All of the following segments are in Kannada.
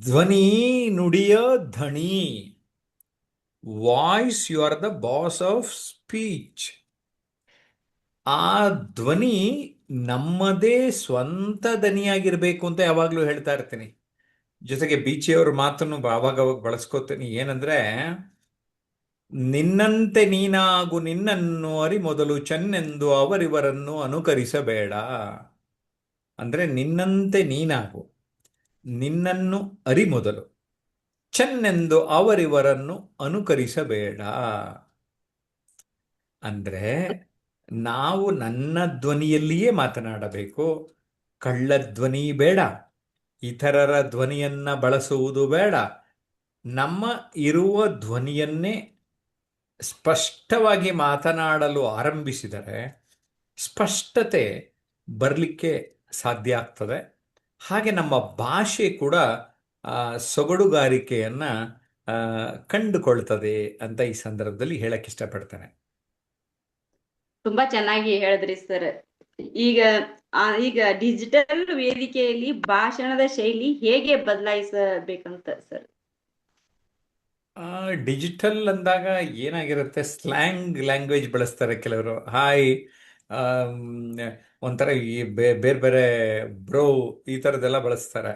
ಧ್ವನಿ ನುಡಿಯ ಧಣಿ. Voice you are the boss of speech. ಆ ಧ್ವನಿ ನಮ್ಮದೇ ಸ್ವಂತ ದನಿಯಾಗಿರ್ಬೇಕು ಅಂತ ಯಾವಾಗಲೂ ಹೇಳ್ತಾ ಇರ್ತೀನಿ. ಜೊತೆಗೆ ಬೀಚಿಯವ್ರ ಮಾತನ್ನು ಅವಾಗ ಬಳಸ್ಕೋತೀನಿ. ಏನಂದ್ರೆ, ನಿನ್ನಂತೆ ನೀನಾಗು ನಿನ್ನನ್ನು ಅರಿ ಮೊದಲು ಚೆನ್ನೆಂದು ಅವರಿವರನ್ನು ಅನುಕರಿಸಬೇಡ. ಅಂದ್ರೆ ನಿನ್ನಂತೆ ನೀನಾಗು, ನಿನ್ನನ್ನು ಅರಿ ಮೊದಲು ಚೆನ್ನೆಂದು ಅವರಿವರನ್ನು ಅನುಕರಿಸಬೇಡ. ಅಂದ್ರೆ ನಾವು ನನ್ನ ಧ್ವನಿಯಲ್ಲಿಯೇ ಮಾತನಾಡಬೇಕು. ಕಳ್ಳ ಧ್ವನಿ ಬೇಡ, ಇತರರ ಧ್ವನಿಯನ್ನ ಬಳಸುವುದು ಬೇಡ. ನಮ್ಮ ಇರುವ ಧ್ವನಿಯನ್ನೇ ಸ್ಪಷ್ಟವಾಗಿ ಮಾತನಾಡಲು ಆರಂಭಿಸಿದರೆ ಸ್ಪಷ್ಟತೆ ಬರಲಿಕ್ಕೆ ಸಾಧ್ಯ ಆಗ್ತದೆ. ಹಾಗೆ ನಮ್ಮ ಭಾಷೆ ಕೂಡ ಸೊಗಡುಗಾರಿಕೆಯನ್ನ ಕಂಡುಕೊಳ್ತದೆ ಅಂತ ಈ ಸಂದರ್ಭದಲ್ಲಿ ಹೇಳಕ್ ಇಷ್ಟಪಡ್ತೇನೆ. ತುಂಬಾ ಚೆನ್ನಾಗಿ ಹೇಳಿದ್ರಿ ಸರ್. ಈಗ ಈಗ ಡಿಜಿಟಲ್ ವೇದಿಕೆಯಲ್ಲಿ ಭಾಷಣದ ಶೈಲಿ ಹೇಗೆ ಬದಲಾಯಿಸಬೇಕಂತ ಸರ್? ಡಿಜಿಟಲ್ ಅಂದಾಗ ಏನಾಗಿರುತ್ತೆ, ಸ್ಲ್ಯಾಂಗ್ ಲ್ಯಾಂಗ್ವೇಜ್ ಬಳಸ್ತಾರೆ ಕೆಲವರು. ಹಾಯ್, ಒಂಥರ ಈ ಬೇರೆ ಬೇರೆ ಬ್ರೋ, ಈ ಥರದ್ದೆಲ್ಲ ಬಳಸ್ತಾರೆ.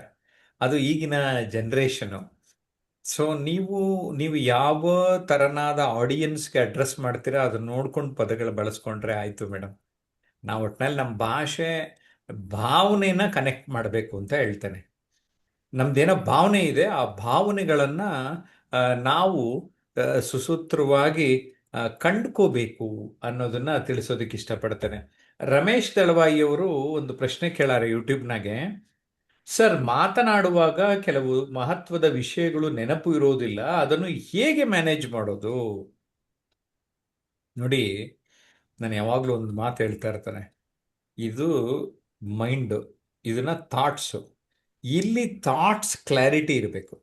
ಅದು ಈಗಿನ ಜನ್ರೇಷನು. ಸೊ ನೀವು ಯಾವ ತರನಾದ ಆಡಿಯನ್ಸ್ಗೆ ಅಡ್ರೆಸ್ ಮಾಡ್ತೀರಾ ಅದನ್ನ ನೋಡ್ಕೊಂಡು ಪದಗಳು ಬಳಸ್ಕೊಂಡ್ರೆ ಆಯ್ತು ಮೇಡಮ್. ನಾವು ಒಟ್ಟಿನಲ್ಲಿ ನಮ್ಮ ಭಾಷೆ ಭಾವನೆನ ಕನೆಕ್ಟ್ ಮಾಡಬೇಕು ಅಂತ ಹೇಳ್ತೇನೆ. ನಮ್ದೇನೋ ಭಾವನೆ ಇದೆ, ಆ ಭಾವನೆಗಳನ್ನ ನಾವು ಸುಸೂತ್ರವಾಗಿ ಕಂಡ್ಕೋಬೇಕು ಅನ್ನೋದನ್ನ ತಿಳಿಸೋದಕ್ಕೆ ಇಷ್ಟಪಡ್ತೇನೆ. ರಮೇಶ್ ದಳವಾಯಿಯವರು ಒಂದು ಪ್ರಶ್ನೆ ಕೇಳಾರೆ ಯೂಟ್ಯೂಬ್ನಾಗೆ. ಸರ್, ಮಾತನಾಡುವಾಗ ಕೆಲವು ಮಹತ್ವದ ವಿಷಯಗಳು ನೆನಪು ಇರೋದಿಲ್ಲ, ಅದನ್ನು ಹೇಗೆ ಮ್ಯಾನೇಜ್ ಮಾಡೋದು? ನೋಡಿ, ನಾನು ಯಾವಾಗಲೂ ಒಂದು ಮಾತು ಹೇಳ್ತಾ ಇರ್ತಾನೆ, ಇದು ಮೈಂಡು, ಇದನ್ನ ಥಾಟ್ಸು. ಇಲ್ಲಿ ಥಾಟ್ಸ್ ಕ್ಲಾರಿಟಿ ಇರಬೇಕು.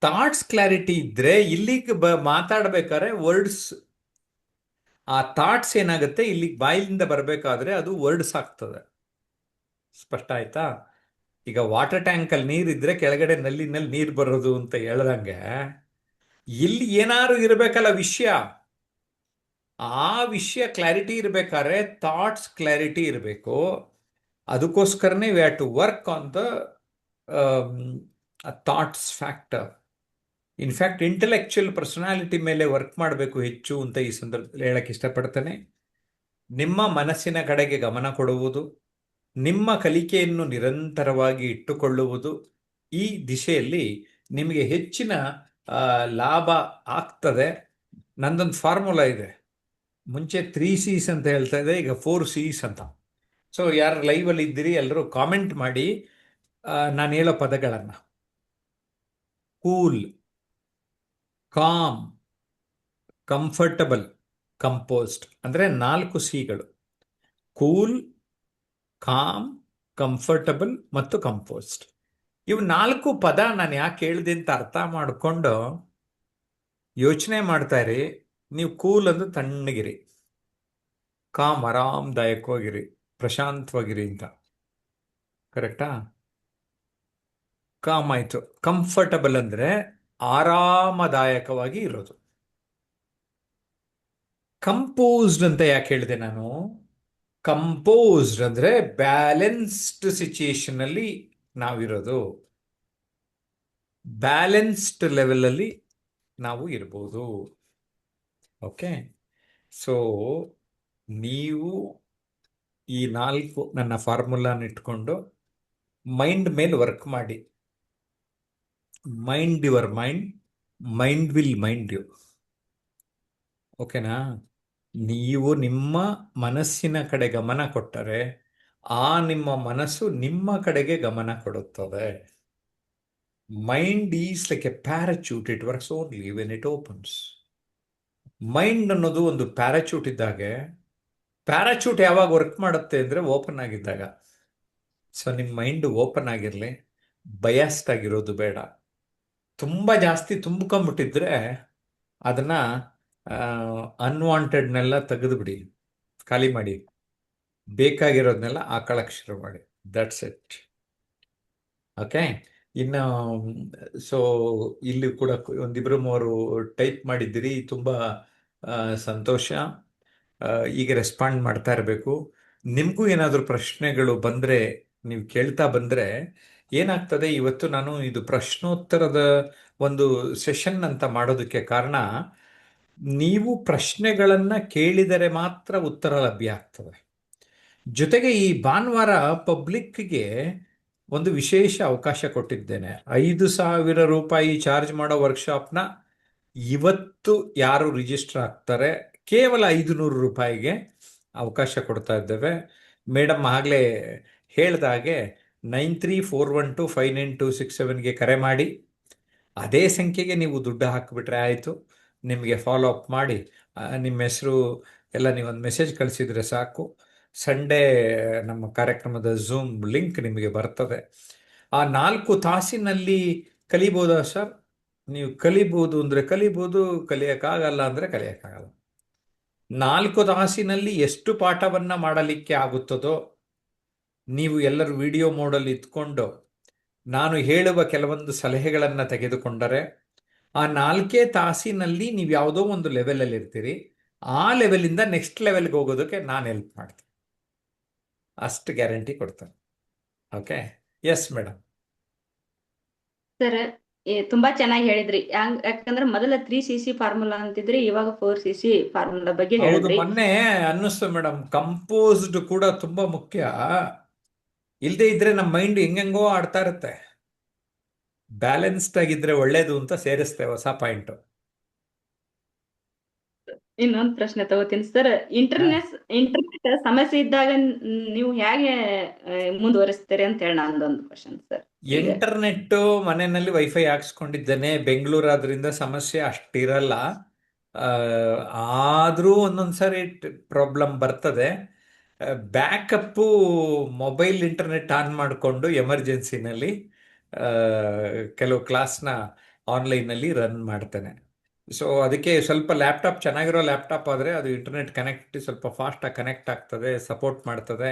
ಥಾಟ್ಸ್ ಕ್ಲಾರಿಟಿ ಇದ್ರೆ ಇಲ್ಲಿಗೆ ಮಾತಾಡ್ಬೇಕಾದ್ರೆ ವರ್ಡ್ಸ್, ಆ ಥಾಟ್ಸ್ ಏನಾಗುತ್ತೆ ಇಲ್ಲಿಗೆ ಬಾಯಿಲಿಂದ ಬರಬೇಕಾದ್ರೆ ಅದು ವರ್ಡ್ಸ್ ಆಗ್ತದೆ. ಸ್ಪಷ್ಟ ಆಯ್ತಾ? ಈಗ ವಾಟರ್ ಟ್ಯಾಂಕ್ ಅಲ್ಲಿ ನೀರಿದ್ರೆ ಕೆಳಗಡೆ ನಲ್ಲಿನಲ್ಲಿ ನೀರು ಬರೋದು ಅಂತ ಹೇಳ್ದಂಗೆ, ಇಲ್ಲಿ ಏನಾದ್ರು ಇರಬೇಕಲ್ಲ ವಿಷಯ. ಆ ವಿಷಯ ಕ್ಲಾರಿಟಿ ಇರ್ಬೇಕಾದ್ರೆ ಥಾಟ್ಸ್ ಕ್ಲಾರಿಟಿ ಇರಬೇಕು. ಅದಕ್ಕೋಸ್ಕರನೇ we have to work on the thoughts factor. In fact intellectual personality ಮೇಲೆ ವರ್ಕ್ ಮಾಡಬೇಕು ಹೆಚ್ಚು ಅಂತ ಈ ಸಂದರ್ಭದಲ್ಲಿ ಹೇಳಕ್ಕೆ ಇಷ್ಟಪಡ್ತೇನೆ. ನಿಮ್ಮ ಮನಸ್ಸಿನ ಕಡೆಗೆ ಗಮನ ಕೊಡುವುದು, ನಿಮ್ಮ ಕಲಿಕೆಯನ್ನು ನಿರಂತರವಾಗಿ ಇಟ್ಟುಕೊಳ್ಳುವುದು, ಈ ದಿಶೆಯಲ್ಲಿ ನಿಮಗೆ ಹೆಚ್ಚಿನ ಲಾಭ ಆಗ್ತದೆ. ನಂದೊಂದು ಫಾರ್ಮುಲಾ ಇದೆ. ಮುಂಚೆ 3 Cs ಅಂತ ಹೇಳ್ತಾ ಇದೆ, ಈಗ 4 Cs ಅಂತ. ಸೊ ಯಾರು ಲೈವಲ್ಲಿ ಇದ್ದೀರಿ ಎಲ್ಲರೂ ಕಾಮೆಂಟ್ ಮಾಡಿ ನಾನು ಹೇಳೋ ಪದಗಳನ್ನು. Cool, com, comfortable, composed. ಅಂದರೆ 4 Cಗಳು: ಕೂಲ್, ಕಾಮ್, ಕಂಫರ್ಟಬಲ್ ಮತ್ತು ಕಂಪೋಸ್ಡ್. ಇವು 4 ಪದ ನಾನು ಯಾಕೆ ಹೇಳಿದೆ ಅಂತ ಅರ್ಥ ಮಾಡಿಕೊಂಡು ಯೋಚನೆ ಮಾಡ್ತಾ ಇರಿ. ನೀವು ಕೂಲ್ ಅಂದ್ರೆ ತಣ್ಣಗಿರಿ, ಕಾಮ್ ಆರಾಮದಾಯಕವಾಗಿರಿ, ಪ್ರಶಾಂತವಾಗಿರಿ ಅಂತ. ಕರೆಕ್ಟಾ? ಕಾಮ್ ಆಯ್ತು. ಕಂಫರ್ಟಬಲ್ ಅಂದ್ರೆ ಆರಾಮದಾಯಕವಾಗಿ ಇರೋದು. ಕಂಪೋಸ್ಡ್ ಅಂತ ಯಾಕೆ ಹೇಳಿದೆ ನಾನು? ಕಂಪೋಸ್ಡ್ ಅಂದ್ರೆ ಬ್ಯಾಲೆನ್ಸ್ಡ್ ಸಿಚುಯೇಷನ್ ಅಲ್ಲಿ ನಾವಿರೋದು, ಬ್ಯಾಲೆನ್ಸ್ಡ್ ಲೆವೆಲ್ ಅಲ್ಲಿ ನಾವು ಇರ್ಬೋದು. ಓಕೆ, ಸೊ ನೀವು ಈ 4 ನನ್ನ ಫಾರ್ಮುಲಾನ ಇಟ್ಕೊಂಡು ಮೈಂಡ್ ಮೇಲೆ ವರ್ಕ್ ಮಾಡಿ. Mind your mind, mind will mind you. ಓಕೆನಾ? ನೀವು ನಿಮ್ಮ ಮನಸ್ಸಿನ ಕಡೆ ಗಮನ ಕೊಟ್ಟರೆ ಆ ನಿಮ್ಮ ಮನಸ್ಸು ನಿಮ್ಮ ಕಡೆಗೆ ಗಮನ ಕೊಡುತ್ತದೆ. Mind is like A parachute, it works only when it opens. Mind ಅನ್ನೋದು ಒಂದು ಪ್ಯಾರಾಚೂಟ್ ಇದ್ದಾಗೆ. ಪ್ಯಾರಾಚೂಟ್ ಯಾವಾಗ ವರ್ಕ್ ಮಾಡುತ್ತೆ ಅಂದರೆ ಓಪನ್ ಆಗಿದ್ದಾಗ. ಸೊ ನಿಮ್ಮ ಮೈಂಡ್ ಓಪನ್ ಆಗಿರಲಿ, ಬಯಾಸ್ಡ್ ಆಗಿರೋದು ಬೇಡ. ತುಂಬ ಜಾಸ್ತಿ ತುಂಬ್ಕೊಂಬಿಟ್ಟಿದ್ರೆ ಅದನ್ನ ಅನ್ವಾಂಟೆಡ್ನೆಲ್ಲ ತೆಗೆದು ಬಿಡಿ, ಖಾಲಿ ಮಾಡಿ. ಬೇಕಾಗಿರೋದನ್ನೆಲ್ಲ ಹಾಕೊಳ್ಳೋಕೆ ಶುರು ಮಾಡಿ. That's it. ಓಕೆ, ಇನ್ನು ಸೊ ಇಲ್ಲಿ ಕೂಡ ಒಂದಿಬ್ರು ಮೂವರು ಟೈಪ್ ಮಾಡಿದ್ದೀರಿ, ತುಂಬಾ ಆ, ಸಂತೋಷ. ಆ, ಈಗ ರೆಸ್ಪಾಂಡ್ ಮಾಡ್ತಾ ಇರಬೇಕು. ನಿಮಗೂ ಏನಾದರೂ ಪ್ರಶ್ನೆಗಳು ಬಂದ್ರೆ, ನೀವು ಕೇಳ್ತಾ ಬಂದ್ರೆ ಏನಾಗ್ತದೆ, ಇವತ್ತು ನಾನು ಇದು ಪ್ರಶ್ನೋತ್ತರದ ಒಂದು ಸೆಷನ್ ಅಂತ ಮಾಡೋದಕ್ಕೆ ಕಾರಣ, ನೀವು ಪ್ರಶ್ನೆಗಳನ್ನ ಕೇಳಿದರೆ ಮಾತ್ರ ಉತ್ತರ ಲಭ್ಯ ಆಗ್ತದೆ. ಜೊತೆಗೆ ಈ ಭಾನುವಾರ ಪಬ್ಲಿಕ್ಗೆ ಒಂದು ವಿಶೇಷ ಅವಕಾಶ ಕೊಟ್ಟಿದ್ದೇನೆ. 5,000 ರೂಪಾಯಿ ಚಾರ್ಜ್ ಮಾಡೋ ವರ್ಕ್ಶಾಪ್ನ ಇವತ್ತು ಯಾರು ರಿಜಿಸ್ಟರ್ ಆಗ್ತಾರೆ ಕೇವಲ 500 ರೂಪಾಯಿಗೆ ಅವಕಾಶ ಕೊಡ್ತಾ ಇದ್ದೇವೆ. ಮೇಡಮ್ ಆಗಲೇ ಹೇಳ್ದ ಹಾಗೆ 9341259267ಗೆ ಕರೆ ಮಾಡಿ, ಅದೇ ಸಂಖ್ಯೆಗೆ ನೀವು ದುಡ್ಡು ಹಾಕಿಬಿಟ್ರೆ ಆಯಿತು. ನಿಮಗೆ ಫಾಲೋ ಅಪ್ ಮಾಡಿ ನಿಮ್ಮ ಹೆಸರು ಎಲ್ಲ ನೀವೊಂದು ಮೆಸೇಜ್ ಕಳಿಸಿದರೆ ಸಾಕು. ಸಂಡೇ ನಮ್ಮ ಕಾರ್ಯಕ್ರಮದ ಝೂಮ್ ಲಿಂಕ್ ನಿಮಗೆ ಬರ್ತದೆ. ಆ 4 ತಾಸಿನಲ್ಲಿ ಕಲಿಬೋದಾ ಸರ್? ನೀವು ಕಲಿಬೋದು ಅಂದರೆ ಕಲಿಬೋದು, ಕಲಿಯೋಕ್ಕಾಗಲ್ಲ ಅಂದರೆ ಕಲಿಯೋಕ್ಕಾಗಲ್ಲ. 4 ತಾಸಿನಲ್ಲಿ ಎಷ್ಟು ಪಾಠವನ್ನ ಮಾಡಲಿಕ್ಕೆ ಆಗುತ್ತದೋ, ನೀವು ಎಲ್ಲರೂ ವಿಡಿಯೋ ಮೋಡಲ್ಲಿ ಇದ್ಕೊಂಡು ನಾನು ಹೇಳುವ ಕೆಲವೊಂದು ಸಲಹೆಗಳನ್ನು ತೆಗೆದುಕೊಂಡರೆ, ಆ 4 ತಾಸಿನಲ್ಲಿ ನೀವು ಯಾವುದೋ ಒಂದು ಲೆವೆಲಲ್ಲಿ ಇರ್ತೀರಿ. ಆ ಲೆವೆಲಿಂದ ನೆಕ್ಸ್ಟ್ ಲೆವೆಲ್ಗೆ ಹೋಗೋದಕ್ಕೆ ನಾನು ಹೆಲ್ಪ್ ಮಾಡ್ತೀನಿ, ಅಷ್ಟು ಗ್ಯಾರಂಟಿ ಕೊಡ್ತೇನೆ. Okay, yes madam. ಸರ್ ತುಂಬಾ ಚೆನ್ನಾಗಿ ಹೇಳಿದ್ರಿ. ಯಾಕಂದ್ರೆ ಮೊದಲ 3cc ಫಾರ್ಮುಲಾ ಅಂತಿದ್ರಿ, ಇವಾಗ 4cc ಫಾರ್ಮುಲಾ ಬಗ್ಗೆ ಹೌದು, ಹೇಳಿದ್ರಿ. ಮೊನ್ನೆ ಅನ್ನಿಸ್ತು ಮೇಡಮ್, ಕಂಪೋಸ್ಡ್ ಕೂಡ ತುಂಬಾ ಮುಖ್ಯ. ಇಲ್ಲದೆ ಇದ್ರೆ ನಮ್ಮ ಮೈಂಡ್ ಹೆಂಗೆಂಗೋ ಆಡ್ತಾ ಇರುತ್ತೆ. ಬ್ಯಾಲೆನ್ಸ್ಡ್ ಆಗಿದ್ರೆ ಒಳ್ಳೇದು ಅಂತ ಸೇರಿಸ್ತೇವೆ ಹೊಸ ಪಾಯಿಂಟ್. ಇನ್ನೊಂದು ಪ್ರಶ್ನೆ ತಗೋತೀನಿ ಸರ್. ಇಂಟರ್ನೆಟ್ ಸಮಸ್ಯೆ ಇದ್ದಾಗ ನೀವು ಹೇಗೆ ಮುಂದುವರಿಸ್ತೀರಿ ಅಂತ ಹೇಳಿ ನಂದೊಂದು ಕ್ವಶನ್ ಸರ್. ಇಂಟರ್ನೆಟ್ ಮನೆಯಲ್ಲಿ ವೈಫೈ ಹಾಕ್ಸ್ಕೊಂಡಿದ್ದೇನೆ. ಬೆಂಗಳೂರು ಆದ್ರಿಂದ ಸಮಸ್ಯೆ ಅಷ್ಟಿರಲ್ಲ. ಆದರೂ ಒಂದೊಂದ್ಸರಿ ಪ್ರಾಬ್ಲಮ್ ಬರ್ತದೆ. ಬ್ಯಾಕಪ್ಪು ಮೊಬೈಲ್ ಇಂಟರ್ನೆಟ್ ಆನ್ ಮಾಡಿಕೊಂಡು ಎಮರ್ಜೆನ್ಸಿನಲ್ಲಿ ಕೆಲವು ಕ್ಲಾಸ್ನ ಆನ್ಲೈನಲ್ಲಿ ರನ್ ಮಾಡ್ತೇನೆ. ಸೊ ಅದಕ್ಕೆ ಸ್ವಲ್ಪ ಲ್ಯಾಪ್ಟಾಪ್, ಚೆನ್ನಾಗಿರೋ ಲ್ಯಾಪ್ಟಾಪ್ ಆದರೆ ಅದು ಇಂಟರ್ನೆಟ್ ಕನೆಕ್ಟ್ ಸ್ವಲ್ಪ ಫಾಸ್ಟಾಗಿ ಕನೆಕ್ಟ್ ಆಗ್ತದೆ, ಸಪೋರ್ಟ್ ಮಾಡ್ತದೆ.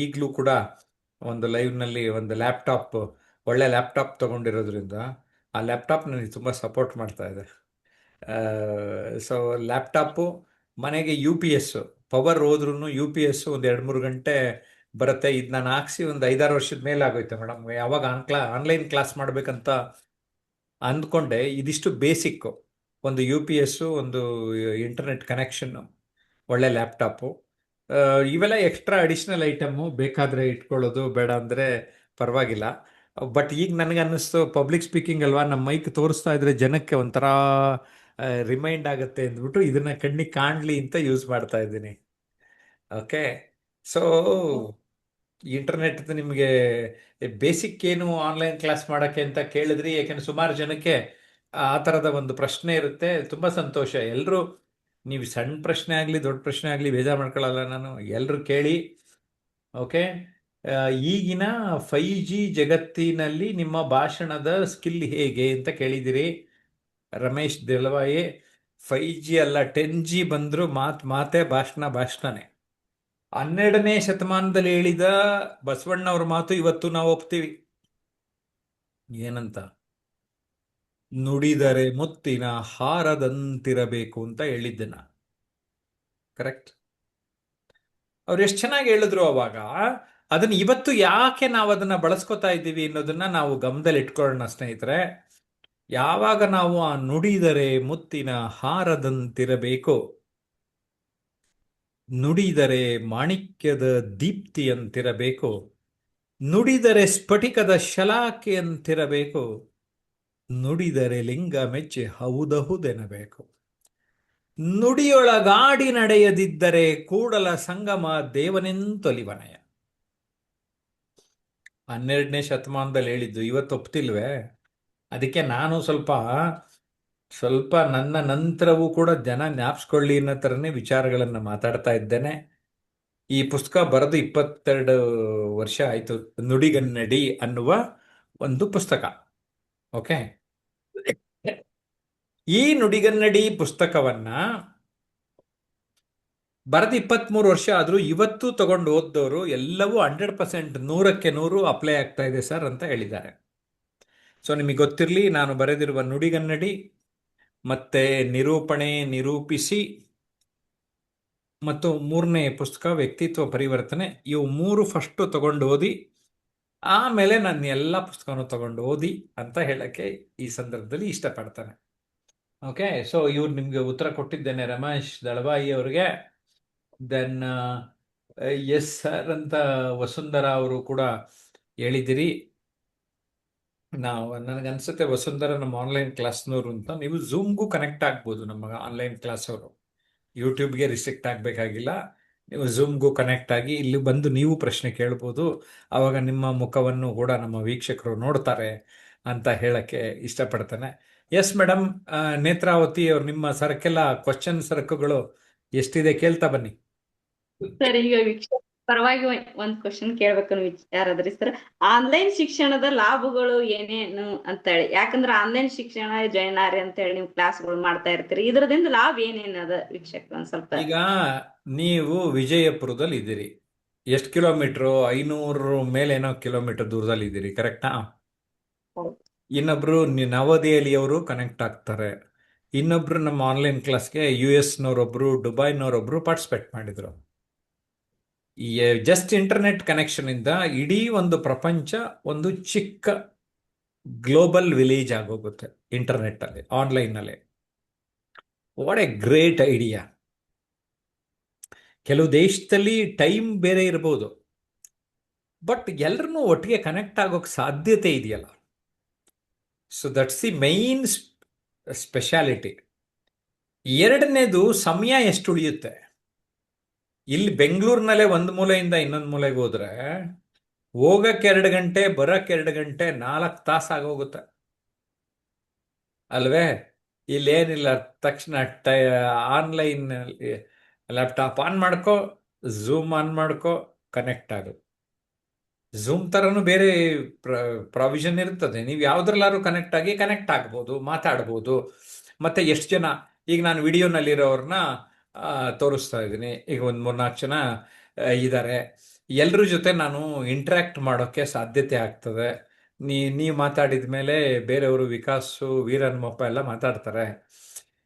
ಈಗಲೂ ಕೂಡ ಒಂದು ಲೈವ್ನಲ್ಲಿ ಒಂದು ಲ್ಯಾಪ್ಟಾಪ್, ಒಳ್ಳೆ ಲ್ಯಾಪ್ಟಾಪ್ ತೊಗೊಂಡಿರೋದ್ರಿಂದ ಆ ಲ್ಯಾಪ್ಟಾಪ್ ನನಗೆ ತುಂಬ ಸಪೋರ್ಟ್ ಮಾಡ್ತಾ ಇದೆ. ಸೊ ಲ್ಯಾಪ್ಟಾಪು, ಮನೆಗೆ UPS ಪವರ್ ಹೋದ್ರೂ UPS ಒಂದು 2-3 ಗಂಟೆ ಬರುತ್ತೆ. ಇದು ನಾನು ಹಾಕ್ಸಿ ಒಂದು 5-6 ವರ್ಷದ ಮೇಲೆ ಆಗೋಯ್ತು ಮೇಡಮ್. ಯಾವಾಗ ಆನ್ಲೈನ್ ಕ್ಲಾಸ್ ಮಾಡಬೇಕಂತ ಅಂದ್ಕೊಂಡೆ, ಇದಿಷ್ಟು ಬೇಸಿಕ್ಕು, ಒಂದು UPS, ಒಂದು ಇಂಟರ್ನೆಟ್ ಕನೆಕ್ಷನ್ನು, ಒಳ್ಳೆ ಲ್ಯಾಪ್ಟಾಪು, ಇವೆಲ್ಲ ಎಕ್ಸ್ಟ್ರಾ ಅಡಿಷ್ನಲ್ ಐಟಮು. ಬೇಕಾದರೆ ಇಟ್ಕೊಳ್ಳೋದು, ಬೇಡ ಅಂದರೆ ಪರವಾಗಿಲ್ಲ. ಬಟ್ ಈಗ ನನಗೆ ಅನ್ನಿಸ್ತು, ಪಬ್ಲಿಕ್ ಸ್ಪೀಕಿಂಗ್ ಅಲ್ವಾ, ನಮ್ಮ ಮೈಕ್ ತೋರಿಸ್ತಾ ಇದ್ರೆ ಜನಕ್ಕೆ ಒಂಥರ ರಿಮೈಂಡ್ ಆಗುತ್ತೆ ಅಂದ್ಬಿಟ್ಟು ಇದನ್ನ ಕಣ್ಣಿಗೆ ಕಾಣಲಿ ಅಂತ ಯೂಸ್ ಮಾಡ್ತಾ ಇದ್ದೀನಿ. ಓಕೆ, ಸೊ ಇಂಟರ್ನೆಟ್ ನಿಮಗೆ ಬೇಸಿಕ್ ಏನು ಆನ್ಲೈನ್ ಕ್ಲಾಸ್ ಮಾಡೋಕ್ಕೆ ಅಂತ ಕೇಳಿದ್ರಿ. ಯಾಕೆಂದ್ರೆ ಸುಮಾರು ಜನಕ್ಕೆ ಆ ಥರದ ಒಂದು ಪ್ರಶ್ನೆ ಇರುತ್ತೆ. ತುಂಬ ಸಂತೋಷ. ಎಲ್ಲರೂ, ನೀವು ಸಣ್ಣ ಪ್ರಶ್ನೆ ಆಗಲಿ ದೊಡ್ಡ ಪ್ರಶ್ನೆ ಆಗಲಿ ಬೇಜಾರು ಮಾಡ್ಕೊಳ್ಳಲ್ಲ ನಾನು, ಎಲ್ಲರೂ ಕೇಳಿ. ಓಕೆ, ಈಗಿನ 5G ಜಗತ್ತಿನಲ್ಲಿ ನಿಮ್ಮ ಭಾಷಣದ ಸ್ಕಿಲ್ ಹೇಗೆ ಅಂತ ಕೇಳಿದಿರಿ ರಮೇಶ್ ದೆಲವಾಯಿ. 5G ಅಲ್ಲ, 10G ಬಂದರೂ ಮಾತೇ ಭಾಷಣನೇ. 12ನೇ ಶತಮಾನದಲ್ಲಿ ಹೇಳಿದ ಬಸವಣ್ಣವ್ರ ಮಾತು ಇವತ್ತು ನಾವು ಒಪ್ತೀವಿ. ಏನಂತ? ನುಡಿದರೆ ಮುತ್ತಿನ ಹಾರದಂತಿರಬೇಕು ಅಂತ ಹೇಳಿದ್ದೆ ನಾನು. ಕರೆಕ್ಟ್? ಅವ್ರು ಎಷ್ಟು ಚೆನ್ನಾಗಿ ಹೇಳಿದ್ರು ಅವಾಗ. ಅದನ್ನ ಇವತ್ತು ಯಾಕೆ ನಾವು ಅದನ್ನ ಬಳಸ್ಕೊತಾ ಇದ್ದೀವಿ ಅನ್ನೋದನ್ನ ನಾವು ಗಮನದಲ್ಲಿ ಇಟ್ಕೊಳ್ಳೋಣ ಸ್ನೇಹಿತರೆ. ಯಾವಾಗ ನಾವು ಆ ನುಡಿದರೆ ಮುತ್ತಿನ ಹಾರದಂತಿರಬೇಕು, ನುಡಿದರೆ ಮಾಣಿಕ್ಯದ ದೀಪ್ತಿಯಂತಿರಬೇಕು, ನುಡಿದರೆ ಸ್ಫಟಿಕದ ಶಲಾಕೆಯಂತಿರಬೇಕು, ನುಡಿದರೆ ಲಿಂಗ ಮೆಚ್ಚಿ ಹೌದಹುದೆನಬೇಕು, ನುಡಿಯೊಳಗಾಡಿ ನಡೆಯದಿದ್ದರೆ ಕೂಡಲ ಸಂಗಮ ದೇವನೆಂತೊಲಿವನಯ. 12ನೇ ಶತಮಾನದಲ್ಲಿ ಹೇಳಿದ್ದು, ಇವತ್ತು ಒಪ್ತಿಲ್ವೇ? ಅದಕ್ಕೆ ನಾನು ಸ್ವಲ್ಪ ನನ್ನ ನಂತರವೂ ಕೂಡ ಜನ ಜ್ಞಾಪಿಸ್ಕೊಳ್ಳಿ ಅನ್ನೋ ಥರನೇ ವಿಚಾರಗಳನ್ನು ಮಾತಾಡ್ತಾ ಇದ್ದೇನೆ. ಈ ಪುಸ್ತಕ ಬರೆದು 22 ವರ್ಷ ಆಯಿತು. ನುಡಿಗನ್ನಡಿ ಅನ್ನುವ ಒಂದು ಪುಸ್ತಕ. ಓಕೆ, ಈ ನುಡಿಗನ್ನಡಿ ಪುಸ್ತಕವನ್ನ ಬರೆದು 23 ವರ್ಷ ಆದರೂ ಇವತ್ತು ತಗೊಂಡು ಓದ್ದವರು ಎಲ್ಲವೂ 100%, 100ಕ್ಕೆ 100 ಅಪ್ಲೈ ಆಗ್ತಾ ಇದೆ ಸರ್ ಅಂತ ಹೇಳಿದ್ದಾರೆ. ಸೊ ನಿಮಗೆ ಗೊತ್ತಿರಲಿ, ನಾನು ಬರೆದಿರುವ ನುಡಿಗನ್ನಡಿ ಮತ್ತೆ ನಿರೂಪಣೆ, ನಿರೂಪಿಸಿ ಮತ್ತು ಮೂರನೇ ಪುಸ್ತಕ ವ್ಯಕ್ತಿತ್ವ ಪರಿವರ್ತನೆ, ಇವು ಮೂರು ಫಸ್ಟು ತಗೊಂಡು ಓದಿ, ಆಮೇಲೆ ನಾನು ಎಲ್ಲ ಪುಸ್ತಕನೂ ತಗೊಂಡು ಓದಿ ಅಂತ ಹೇಳಕ್ಕೆ ಈ ಸಂದರ್ಭದಲ್ಲಿ ಇಷ್ಟಪಡ್ತಾನೆ. ಓಕೆ, ಸೊ ಇವ್ರು ನಿಮ್ಗೆ ಉತ್ತರ ಕೊಟ್ಟಿದ್ದೇನೆ, ರಮೇಶ್ ದಳವಾಯಿ ಅವ್ರಿಗೆ. ದೆನ್ ಎಸ್ ಸರ್ ಅಂತ ವಸುಂಧರಾ ಅವರು ಕೂಡ ಹೇಳಿದಿರಿ. ನನಗನ್ಸುತ್ತೆ ವಸುಂಧರಾ ನಮ್ಮ ಆನ್ಲೈನ್ ಕ್ಲಾಸ್ನವರು ಅಂತ. ನೀವು ಝೂಮ್ಗೂ ಕನೆಕ್ಟ್ ಆಗ್ಬೋದು, ನಮ್ಮ ಆನ್ಲೈನ್ ಕ್ಲಾಸ್ ಅವರು. ಯೂಟ್ಯೂಬ್ಗೆ ರಿಸ್ಟ್ರಿಕ್ಟ್ ಆಗಬೇಕಾಗಿಲ್ಲ. ನೀವು ಝೂಮ್ಗೂ ಕನೆಕ್ಟ್ ಆಗಿ ಇಲ್ಲಿ ಬಂದು ನೀವು ಪ್ರಶ್ನೆ ಕೇಳ್ಬೋದು. ಆವಾಗ ನಿಮ್ಮ ಮುಖವನ್ನು ಕೂಡ ನಮ್ಮ ವೀಕ್ಷಕರು ನೋಡ್ತಾರೆ ಅಂತ ಹೇಳಕ್ಕೆ ಇಷ್ಟಪಡ್ತಾನೆ. ಎಸ್ ಮೇಡಮ್, ನೇತ್ರಾವತಿ ಅವ್ರು, ನಿಮ್ಮ ಸರಕೆಲ್ಲ ಕ್ವಶನ್ ಸರಕುಗಳು ಎಷ್ಟಿದೆ ಕೇಳ್ತಾ ಬನ್ನಿ. ಸರ್, ಈಗ ವೀಕ್ಷಕ ಪರವಾಗಿ ಒಂದ್ ಕ್ವಶನ್ ಕೇಳ್ಬೇಕನ್ನೋ ವಿಚಾರ ಅದ್ರಿ ಸರ್. ಆನ್ಲೈನ್ ಶಿಕ್ಷಣದ ಲಾಭಗಳು ಏನೇನು ಅಂತ ಹೇಳಿ, ಯಾಕಂದ್ರೆ ಆನ್ಲೈನ್ ಶಿಕ್ಷಣ ಜಾಯ್ನ್ ಆರಿ ಅಂತ ಹೇಳಿ ನೀವು ಕ್ಲಾಸ್ಗಳು ಮಾಡ್ತಾ ಇರ್ತೀರಿ, ಇದ್ರದಿಂದ ಲಾಭ ಏನೇನು ಅದ ವೀಕ್ಷಕ ಒಂದ್ ಸ್ವಲ್ಪ. ಈಗ ನೀವು ವಿಜಯಪುರದಲ್ಲಿ ಇದ್ದೀರಿ, ಎಷ್ಟು ಕಿಲೋಮೀಟ್ರು? 500 ಮೇಲೇನೋ ಕಿಲೋಮೀಟರ್ ದೂರದಲ್ಲಿ ಇದ್ದೀರಿ, ಕರೆಕ್ಟಾ? ಹೌದು. ಇನ್ನೊಬ್ರು ನವದೆಹಲಿಯವರು ಕನೆಕ್ಟ್ ಆಗ್ತಾರೆ. ಇನ್ನೊಬ್ರು ನಮ್ಮ ಆನ್ಲೈನ್ ಕ್ಲಾಸ್ಗೆ US ನವರೊಬ್ರು, ದುಬೈನವರೊಬ್ರು ಪಾರ್ಟಿಸಿಪೇಟ್ ಮಾಡಿದ್ರು. ಈ ಜಸ್ಟ್ ಇಂಟರ್ನೆಟ್ ಕನೆಕ್ಷನ್ ಇಂದ ಇಡೀ ಒಂದು ಪ್ರಪಂಚ ಒಂದು ಚಿಕ್ಕ ಗ್ಲೋಬಲ್ ವಿಲೇಜ್ ಆಗೋಗುತ್ತೆ ಇಂಟರ್ನೆಟ್ ಅಲ್ಲಿ, ಆನ್ಲೈನ್ ಅಲ್ಲಿ. What A great idea. ಕೆಲವು ದೇಶದಲ್ಲಿ ಟೈಮ್ ಬೇರೆ ಇರ್ಬೋದು, ಬಟ್ ಎಲ್ಲರನ್ನೂ ಒಟ್ಟಿಗೆ ಕನೆಕ್ಟ್ ಆಗೋಕೆ ಸಾಧ್ಯತೆ ಇದೆಯಲ್ಲ. So that's the main speciality. ಎರಡನೇದು, ಸಮಯ ಎಷ್ಟು ಉಳಿಯುತ್ತೆ. ಇಲ್ಲಿ ಬೆಂಗಳೂರಿನಲ್ಲೇ ಒಂದು ಮೂಲೆಯಿಂದ ಇನ್ನೊಂದು ಮೂಲೆಗೆ ಹೋದ್ರೆ ಹೋಗಕ್ಕೆ 2 ಗಂಟೆ, ಬರಕ್ಕೆ 2 ಗಂಟೆ, 4 ತಾಸು ಆಗೋಗುತ್ತೆ ಅಲ್ವೇ? ಇಲ್ಲೇನಿಲ್ಲ, ತಕ್ಷಣ ಆನ್ಲೈನ್ ಲ್ಯಾಪ್ಟಾಪ್ ಆನ್ ಮಾಡ್ಕೋ, ಝೂಮ್ ಆನ್ ಮಾಡ್ಕೋ, ಕನೆಕ್ಟ್ ಆಗು. ಝೂಮ್ ಥರನೂ ಬೇರೆ ಪ್ರಾವಿಷನ್ ಇರ್ತದೆ. ನೀವು ಯಾವುದ್ರಲ್ಲಾದ್ರೂ ಕನೆಕ್ಟ್ ಆಗ್ಬೋದು, ಮಾತಾಡ್ಬೋದು. ಮತ್ತೆ ಎಷ್ಟು ಜನ, ಈಗ ನಾನು ವಿಡಿಯೋನಲ್ಲಿರೋರನ್ನ ತೋರಿಸ್ತಾ ಇದ್ದೀನಿ. ಈಗ ಒಂದು 3-4 ಜನ ಇದ್ದಾರೆ. ಎಲ್ಲರ ಜೊತೆ ನಾನು ಇಂಟ್ರ್ಯಾಕ್ಟ್ ಮಾಡೋಕ್ಕೆ ಸಾಧ್ಯತೆ ಆಗ್ತದೆ. ನೀವು ಮಾತಾಡಿದ ಮೇಲೆ ಬೇರೆಯವರು, ವಿಕಾಸು, ವೀರನ್ಮಪ್ಪ ಎಲ್ಲ ಮಾತಾಡ್ತಾರೆ.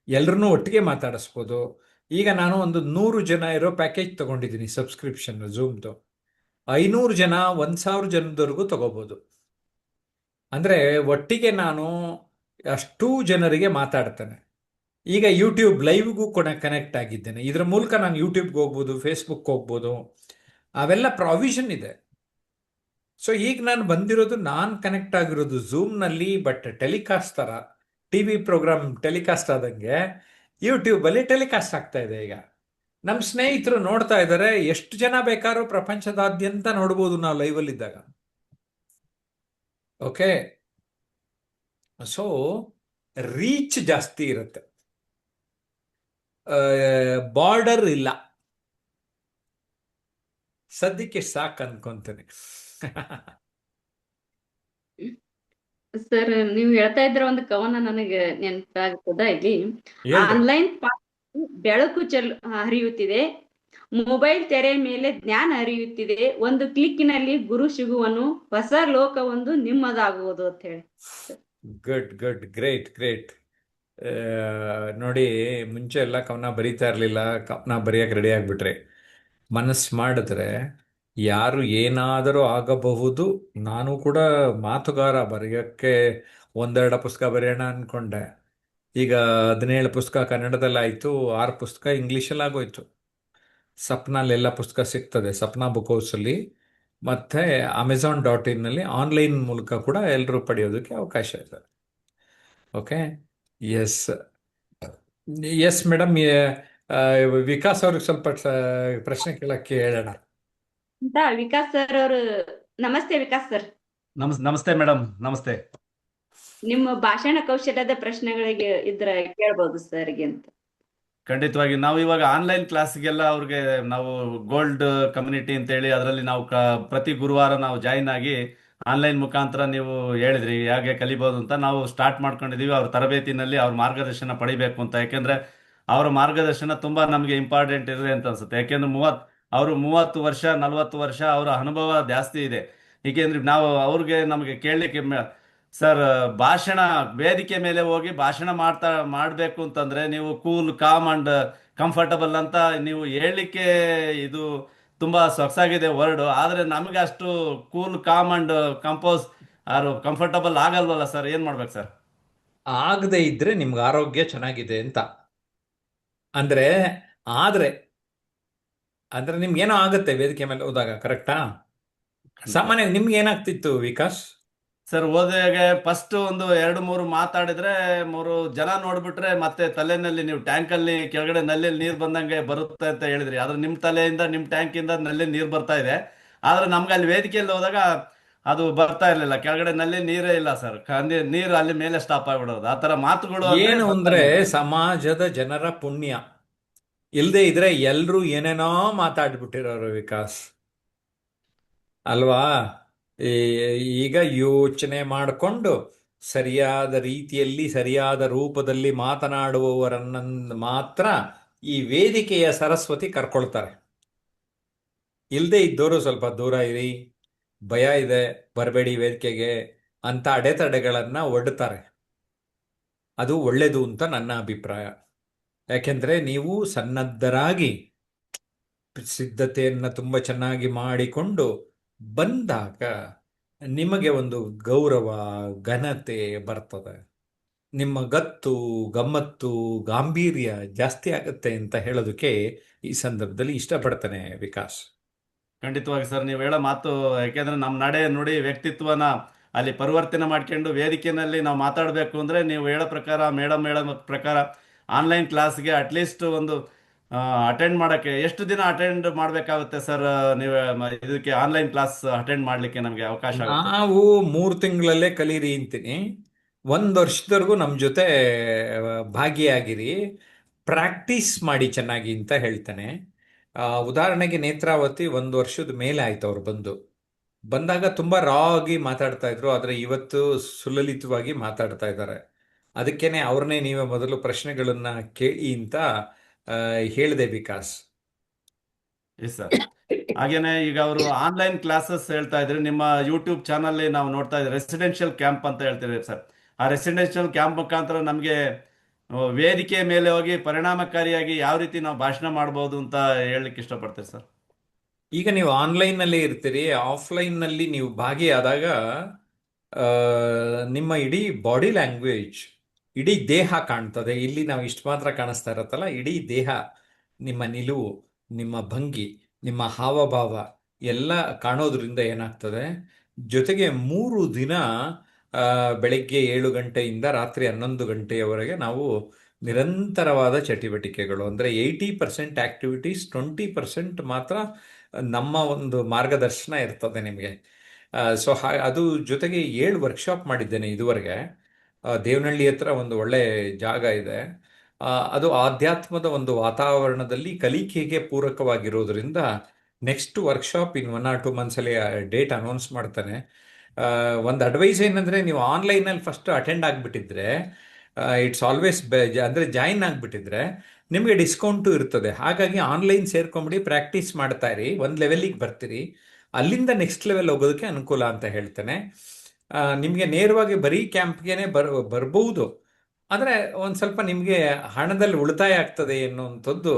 ಎಲ್ಲರನ್ನೂ ಒಟ್ಟಿಗೆ ಮಾತಾಡಿಸ್ಬೋದು. ಈಗ ನಾನು ಒಂದು 100 ಜನ ಇರೋ ಪ್ಯಾಕೇಜ್ ತಗೊಂಡಿದ್ದೀನಿ, ಸಬ್ಸ್ಕ್ರಿಪ್ಷನ್ ಝೂಮ್ದು. 500 ಜನ, 1000 ಜನದವರೆಗೂ ತಗೋಬೋದು. ಅಂದರೆ ಒಟ್ಟಿಗೆ ನಾನು ಅಷ್ಟೂ ಜನರಿಗೆ ಮಾತಾಡ್ತೇನೆ. ಈಗ ಯೂಟ್ಯೂಬ್ ಲೈವ್ಗೂ ಕೂಡ ಕನೆಕ್ಟ್ ಆಗಿದ್ದೇನೆ. ಇದರ ಮೂಲಕ ನಾನು ಯೂಟ್ಯೂಬ್ಗೆ ಹೋಗ್ಬೋದು, ಫೇಸ್ಬುಕ್ ಹೋಗ್ಬೋದು, ಅವೆಲ್ಲ ಪ್ರಾವಿಷನ್ ಇದೆ. ಸೊ ಈಗ ನಾನು ಬಂದಿರೋದು, ನಾನು ಕನೆಕ್ಟ್ ಆಗಿರೋದು ಝೂಮ್ನಲ್ಲಿ, ಬಟ್ ಟೆಲಿಕಾಸ್ಟ್ ಥರ, TV ಪ್ರೋಗ್ರಾಮ್ ಟೆಲಿಕಾಸ್ಟ್ ಆದಂಗೆ ಯೂಟ್ಯೂಬಲ್ಲಿ ಟೆಲಿಕಾಸ್ಟ್ ಆಗ್ತಾ ಇದೆ. ಈಗ ನಮ್ಮ ಸ್ನೇಹಿತರು ನೋಡ್ತಾ ಇದ್ದಾರೆ. ಎಷ್ಟು ಜನ ಬೇಕಾದ್ರೂ ಪ್ರಪಂಚದಾದ್ಯಂತ ನೋಡ್ಬೋದು ನಾವು ಲೈವಲ್ಲಿದ್ದಾಗ. ಓಕೆ, ಸೊ ರೀಚ್ ಜಾಸ್ತಿ ಇರುತ್ತೆ, ಬಾರ್ಡರ್ ಇಲ್ಲ. ಸದ್ಯಕ್ಕೆ ಸಾಕು ಅನ್ಕೊಂತೇನೆ. ಸರ್, ನೀವು ಹೇಳ್ತಾ ಇದ್ರ ಒಂದು ಕವನ ನನಗೆ ನೆನಪಾಗ್ತದ ಇಲ್ಲಿ. ಹೇಳ್ರಿ. ಆನ್ಲೈನ್ ಬೆಳಕು ಹರಿಯುತ್ತಿದೆ, ಮೊಬೈಲ್ ತೆರೆ ಮೇಲೆ ಜ್ಞಾನ ಹರಿಯುತ್ತಿದೆ, ಒಂದು ಕ್ಲಿಕ್ಕಿನಲ್ಲಿ ಗುರು ಸಿಗುವನು, ಹೊಸ ಲೋಕವೊಂದು ನಿಮ್ಮದಾಗುವುದು ಅಂತ ಹೇಳಿ. Good good, great great. ನೋಡಿ, ಮುಂಚೆ ಎಲ್ಲ ಕವನ ಬರೀತಾ ಇರಲಿಲ್ಲ. ಕವನ ಬರೆಯೋಕೆ ರೆಡಿ ಆಗಿಬಿಟ್ರೆ, ಮನಸ್ಸು ಮಾಡಿದ್ರೆ ಯಾರು ಏನಾದರೂ ಆಗಬಹುದು. ನಾನು ಕೂಡ ಮಾತುಗಾರ, ಬರೆಯೋಕ್ಕೆ 1-2 ಪುಸ್ತಕ ಬರೆಯೋಣ ಅಂದ್ಕೊಂಡೆ. ಈಗ 17 ಪುಸ್ತಕ ಕನ್ನಡದಲ್ಲಾಯಿತು, 6 ಪುಸ್ತಕ ಇಂಗ್ಲೀಷಲ್ಲಿ ಆಗೋಯ್ತು. ಸಪ್ನಲ್ಲಿ ಪುಸ್ತಕ ಸಿಗ್ತದೆ, ಸಪ್ನಾ ಬುಕ್ ಹೌಸಲ್ಲಿ. ಮತ್ತು Amazon.in ಆನ್ಲೈನ್ ಮೂಲಕ ಕೂಡ ಎಲ್ಲರೂ ಪಡೆಯೋದಕ್ಕೆ ಅವಕಾಶ ಇದೆ. Okay, yes yes madam. Vikas ಅವ್ರಿಗೆ ಸ್ವಲ್ಪ ಪ್ರಶ್ನೆ ಕೇಳಕ್ಕೆ ಹೇಳೋಣ. ಅಂತ ವಿಕಾಸ್ ಸರ್ ಅವರು. ನಮಸ್ತೆ ವಿಕಾಸ್ ಸರ್. ನಮಸ್ತೆ ಮೇಡಮ್, ನಮಸ್ತೆ. ನಿಮ್ಮ ಭಾಷಣ ಕೌಶಲ್ಯದ ಪ್ರಶ್ನೆಗಳಿಗೆ ಇದ್ರೆ ಕೇಳ್ಬೋದು ಸರ್ಗೆ ಅಂತ. ಖಂಡಿತವಾಗಿ ನಾವು ಇವಾಗ ಆನ್ಲೈನ್ ಕ್ಲಾಸ್ಗೆಲ್ಲ ಅವ್ರಿಗೆ ನಾವು ಗೋಲ್ಡ್ ಕಮ್ಯುನಿಟಿ ಅಂತೇಳಿ ಅದರಲ್ಲಿ ನಾವು ಪ್ರತಿ ಗುರುವಾರ ನಾವು ಜಾಯಿನ್ ಆಗಿ ಆನ್ಲೈನ್ ಮುಖಾಂತರ ನೀವು ಹೇಳಿದ್ರಿ ಹೇಗೆ ಕಲಿಬೋದು ಅಂತ ನಾವು ಸ್ಟಾರ್ಟ್ ಮಾಡ್ಕೊಂಡಿದೀವಿ. ಅವ್ರ ತರಬೇತಿನಲ್ಲಿ ಅವ್ರ ಮಾರ್ಗದರ್ಶನ ಪಡಿಬೇಕು ಅಂತ. ಯಾಕೆಂದ್ರೆ ಅವರ ಮಾರ್ಗದರ್ಶನ ತುಂಬಾ ನಮಗೆ ಇಂಪಾರ್ಟೆಂಟ್ ಇದೆ ಅಂತ ಅನ್ಸುತ್ತೆ. ಯಾಕೆಂದ್ರೆ ಅವರು 30 ವರ್ಷ 40 ವರ್ಷ ಅವರ ಅನುಭವ ಜಾಸ್ತಿ ಇದೆ. ಏಕೆಂದ್ರೆ ನಾವು ಅವ್ರಿಗೆ ನಮಗೆ ಕೇಳಲಿಕ್ಕೆ ಸರ್, ಭಾಷಣ ವೇದಿಕೆ ಮೇಲೆ ಹೋಗಿ ಭಾಷಣ ಮಾಡಬೇಕು ಅಂತಂದ್ರೆ ನೀವು ಕೂಲ್ ಕಾಮ್ ಅಂಡ್ ಕಂಫರ್ಟಬಲ್ ಅಂತ ನೀವು ಹೇಳಲಿಕ್ಕೆ ಇದು ತುಂಬಾ ಸೊಗಸಾಗಿದೆ ವರ್ಡ್. ಆದ್ರೆ ನಮಗೆ ಅಷ್ಟು cool calm and composed comfortable ಆಗಲ್ವಲ್ಲ ಸರ್, ಏನ್ ಮಾಡ್ಬೇಕು ಸರ್? ಆಗದೆ ಇದ್ರೆ ನಿಮ್ಗೆ ಆರೋಗ್ಯ ಚೆನ್ನಾಗಿದೆ ಅಂತ. ಅಂದ್ರೆ ಆದ್ರೆ ಅಂದ್ರೆ ನಿಮ್ಗೇನೋ ಆಗುತ್ತೆ ವೇದಿಕೆ ಮೇಲೆ ಹೋದಾಗ, ಕರೆಕ್ಟಾ? ಸಾಮಾನ್ಯ ನಿಮ್ಗೆ ಏನಾಗ್ತಿತ್ತು ವಿಕಾಸ್? ಸರ್, ಹೋದಾಗ ಫಸ್ಟ್ ಒಂದು 2-3 ಮಾತಾಡಿದ್ರೆ 3 ಜನ ನೋಡ್ಬಿಟ್ರೆ ಮತ್ತೆ ತಲೆನಲ್ಲಿ ನೀವು ಟ್ಯಾಂಕಲ್ಲಿ ಕೆಳಗಡೆ ನಲ್ಲಿಯಲ್ಲಿ ನೀರು ಬಂದಂಗೆ ಬರುತ್ತೆ ಅಂತ ಹೇಳಿದ್ರಿ. ಆದ್ರೆ ನಿಮ್ ತಲೆಯಿಂದ ನಿಮ್ ಟ್ಯಾಂಕಿಂದ ನಲ್ಲಿ ನೀರು ಬರ್ತಾ ಇದೆ. ಆದ್ರೆ ನಮ್ಗೆ ಅಲ್ಲಿ ವೇದಿಕೆಯಲ್ಲಿ ಹೋದಾಗ ಅದು ಬರ್ತಾ ಇರ್ಲಿಲ್ಲ, ಕೆಳಗಡೆ ನಲ್ಲಿ ನೀರೇ ಇಲ್ಲ ಸರ್. ನೀರು ಅಲ್ಲಿ ಮೇಲೆ ಸ್ಟಾಪ್ ಆಗ್ಬಿಡೋದು. ಆ ತರ ಮಾತುಗಳು ಅಂದ್ರೆ ಏನು ಬರ್ತಾ ಅಂದ್ರೆ ಇರ್ಲಿಲ್ಲ. ಸಮಾಜದ ಜನರ ಪುಣ್ಯ. ಇಲ್ಲದೆ ಇದ್ರೆ ಎಲ್ರೂ ಏನೇನೋ ಮಾತಾಡ್ಬಿಟ್ಟಿರೋರು ವಿಕಾಸ್, ಅಲ್ವಾ? ಈಗ ಯೋಚನೆ ಮಾಡಿಕೊಂಡು ಸರಿಯಾದ ರೀತಿಯಲ್ಲಿ ಸರಿಯಾದ ರೂಪದಲ್ಲಿ ಮಾತನಾಡುವವರನ್ನ ಮಾತ್ರ ಈ ವೇದಿಕೆಯ ಸರಸ್ವತಿ ಕರ್ಕೊಳ್ತಾರೆ. ಇಲ್ಲದೆ ಇದ್ದವರು ಸ್ವಲ್ಪ ದೂರ ಇರಿ, ಭಯ ಇದೆ, ಬರಬೇಡಿ ವೇದಿಕೆಗೆ ಅಂತ ಅಡೆತಡೆಗಳನ್ನ ಒಡ್ತಾರೆ. ಅದು ಒಳ್ಳೆಯದು ಅಂತ ನನ್ನ ಅಭಿಪ್ರಾಯ. ಯಾಕೆಂದ್ರೆ ನೀವು ಸನ್ನದ್ಧರಾಗಿ ಸಿದ್ಧತೆಯನ್ನು ತುಂಬ ಚೆನ್ನಾಗಿ ಮಾಡಿಕೊಂಡು ಬಂದಾಗ ನಿಮಗೆ ಒಂದು ಗೌರವ, ಘನತೆ ಬರ್ತದೆ. ನಿಮ್ಮ ಗತ್ತು, ಗಮ್ಮತ್ತು, ಗಾಂಭೀರ್ಯ ಜಾಸ್ತಿ ಆಗುತ್ತೆ ಅಂತ ಹೇಳೋದಕ್ಕೆ ಈ ಸಂದರ್ಭದಲ್ಲಿ ಇಷ್ಟಪಡ್ತೇನೆ ವಿಕಾಸ್. ಖಂಡಿತವಾಗಿ ಸರ್, ನೀವು ಹೇಳೋ ಮಾತು, ಯಾಕೆಂದ್ರೆ ನಮ್ಮ ನಡೆ ನುಡಿ ವ್ಯಕ್ತಿತ್ವನ ಅಲ್ಲಿ ಪರಿವರ್ತನೆ ಮಾಡ್ಕೊಂಡು ವೇದಿಕೆಯಲ್ಲಿ ನಾವು ಮಾತಾಡಬೇಕು ಅಂದ್ರೆ ನೀವು ಹೇಳೋ ಪ್ರಕಾರ, ಮೇಡಮ್ ಹೇಳೋ ಪ್ರಕಾರ ಆನ್ಲೈನ್ ಕ್ಲಾಸ್ಗೆ ಅಟ್ಲೀಸ್ಟ್ ಒಂದು ಅಟೆಂಡ್ ಮಾಡಕ್ಕೆ ಎಷ್ಟು ದಿನ ಅಟೆಂಡ್ ಮಾಡಬೇಕಾಗುತ್ತೆ ಸರ್? ನೀವು ಇದಕ್ಕೆ ಆನ್ಲೈನ್ ಕ್ಲಾಸ್ ಅಟೆಂಡ್ ಮಾಡಲಿಕ್ಕೆ ನಮಗೆ ಅವಕಾಶ ಆಗುತ್ತೆ? ನಾವು 3 ತಿಂಗಳಲ್ಲೇ ಕಲೀರಿ ಅಂತೀನಿ. 1 ವರ್ಷದವರೆಗೂ ನಮ್ಮ ಜೊತೆ ಭಾಗಿಯಾಗಿರಿ, ಪ್ರಾಕ್ಟೀಸ್ ಮಾಡಿ ಚೆನ್ನಾಗಿ ಅಂತ ಹೇಳ್ತೇನೆ. ಉದಾಹರಣೆಗೆ ನೇತ್ರಾವತಿ 1 ವರ್ಷದ ಮೇಲೆ ಆಯ್ತು ಅವ್ರು ಬಂದಾಗ ತುಂಬಾ ರಾ ಆಗಿ ಮಾತಾಡ್ತಾ ಇದ್ರು, ಆದ್ರೆ ಇವತ್ತು ಸುಲಲಿತವಾಗಿ ಮಾತಾಡ್ತಾ ಇದ್ದಾರೆ. ಅದಕ್ಕೇನೆ ಅವ್ರನ್ನೇ ನೀವೇ ಮೊದಲು ಪ್ರಶ್ನೆಗಳನ್ನ ಕೇಳಿ ಅಂತ ಹೇಳಿದೆ ವಿಕಾಸ್. Yes sir. ಹಾಗೇನೆ ಈಗ ಅವರು ಆನ್ಲೈನ್ ಕ್ಲಾಸಸ್ ಹೇಳ್ತಾ ಇದ್ರಿ, ನಿಮ್ಮ ಯೂಟ್ಯೂಬ್ ಚಾನಲ್ ನಾವು ನೋಡ್ತಾ ಇದ್ರಿ, ರೆಸಿಡೆನ್ಷಿಯಲ್ ಕ್ಯಾಂಪ್ ಅಂತ ಹೇಳ್ತೀರಿ ಸರ್. ಆ ರೆಸಿಡೆನ್ಷಿಯಲ್ ಕ್ಯಾಂಪ್ ಮುಖಾಂತರ ನಮಗೆ ವೇದಿಕೆ ಮೇಲೆ ಹೋಗಿ ಪರಿಣಾಮಕಾರಿಯಾಗಿ ಯಾವ ರೀತಿ ನಾವು ಭಾಷಣ ಮಾಡ್ಬೋದು ಅಂತ ಹೇಳಲಿಕ್ಕೆ ಇಷ್ಟಪಡ್ತೀರಿ ಸರ್? ಈಗ ನೀವು ಆನ್ಲೈನ್ನಲ್ಲಿ ಇರ್ತೀರಿ, ಆಫ್ಲೈನ್ನಲ್ಲಿ ನೀವು ಭಾಗಿಯಾದಾಗ ಆ, ನಿಮ್ಮ ಇಡೀ ಬಾಡಿ ಲ್ಯಾಂಗ್ವೇಜ್, ಇಡೀ ದೇಹ ಕಾಣ್ತದೆ. ಇಲ್ಲಿ ನಾವು ಇಷ್ಟು ಮಾತ್ರ ಕಾಣಿಸ್ತಾ ಇರತ್ತಲ್ಲ, ಇಡೀ ದೇಹ, ನಿಮ್ಮ ನಿಲುವು, ನಿಮ್ಮ ಭಂಗಿ, ನಿಮ್ಮ ಹಾವಭಾವ ಎಲ್ಲ ಕಾಣೋದ್ರಿಂದ ಏನಾಗ್ತದೆ, ಜೊತೆಗೆ 3 ದಿನ ಬೆಳಗ್ಗೆ 7 ಗಂಟೆಯಿಂದ ರಾತ್ರಿ 11 ಗಂಟೆಯವರೆಗೆ ನಾವು ನಿರಂತರವಾದ ಚಟುವಟಿಕೆಗಳು, ಅಂದರೆ 80% ಆಕ್ಟಿವಿಟೀಸ್, 20% ಮಾತ್ರ ನಮ್ಮ ಒಂದು ಮಾರ್ಗದರ್ಶನ ಇರ್ತದೆ ನಿಮಗೆ. ಸೊ ಅದು ಜೊತೆಗೆ 7 ವರ್ಕ್ಶಾಪ್ ಮಾಡಿದ್ದೇನೆ ಇದುವರೆಗೆ. ದೇವನಹಳ್ಳಿ ಹತ್ರ ಒಂದು ಒಳ್ಳೆ ಜಾಗ ಇದೆ. ಅದು ಆಧ್ಯಾತ್ಮದ ಒಂದು ವಾತಾವರಣದಲ್ಲಿ ಕಲಿಕೆಗೆ ಪೂರಕವಾಗಿರೋದ್ರಿಂದ next workshop in 1 or 2 months ಅಲ್ಲಿ ಡೇಟ್ ಅನೌನ್ಸ್ ಮಾಡ್ತಾನೆ. ಒಂದು ಅಡ್ವೈಸ್ ಏನಂದ್ರೆ, ನೀವು ಆನ್ಲೈನಲ್ಲಿ ಫಸ್ಟ್ ಅಟೆಂಡ್ ಆಗಿಬಿಟ್ಟಿದ್ರೆ, ಇಟ್ಸ್ ಆಲ್ವೇಸ್ ಅಂದರೆ ಜಾಯಿನ್ ಆಗಿಬಿಟ್ಟಿದ್ರೆ ನಿಮಗೆ ಡಿಸ್ಕೌಂಟು ಇರ್ತದೆ. ಹಾಗಾಗಿ ಆನ್ಲೈನ್ ಸೇರ್ಕೊಂಬಿಡಿ, ಪ್ರಾಕ್ಟೀಸ್ ಮಾಡ್ತಾ ಇರಿ, ಒಂದು ಲೆವೆಲಿಗೆ ಬರ್ತೀರಿ, ಅಲ್ಲಿಂದ ನೆಕ್ಸ್ಟ್ ಲೆವೆಲ್ ಹೋಗೋದಕ್ಕೆ ಅನುಕೂಲ ಅಂತ ಹೇಳ್ತೇನೆ. ನಿಮಗೆ ನೇರವಾಗಿ ಬರೀ ಕ್ಯಾಂಪ್ಗೆ ಬರ್ಬೋದು, ಆದರೆ ಒಂದು ಸ್ವಲ್ಪ ನಿಮಗೆ ಹಣದಲ್ಲಿ ಉಳಿತಾಯ ಆಗ್ತದೆ ಎನ್ನುವಂಥದ್ದು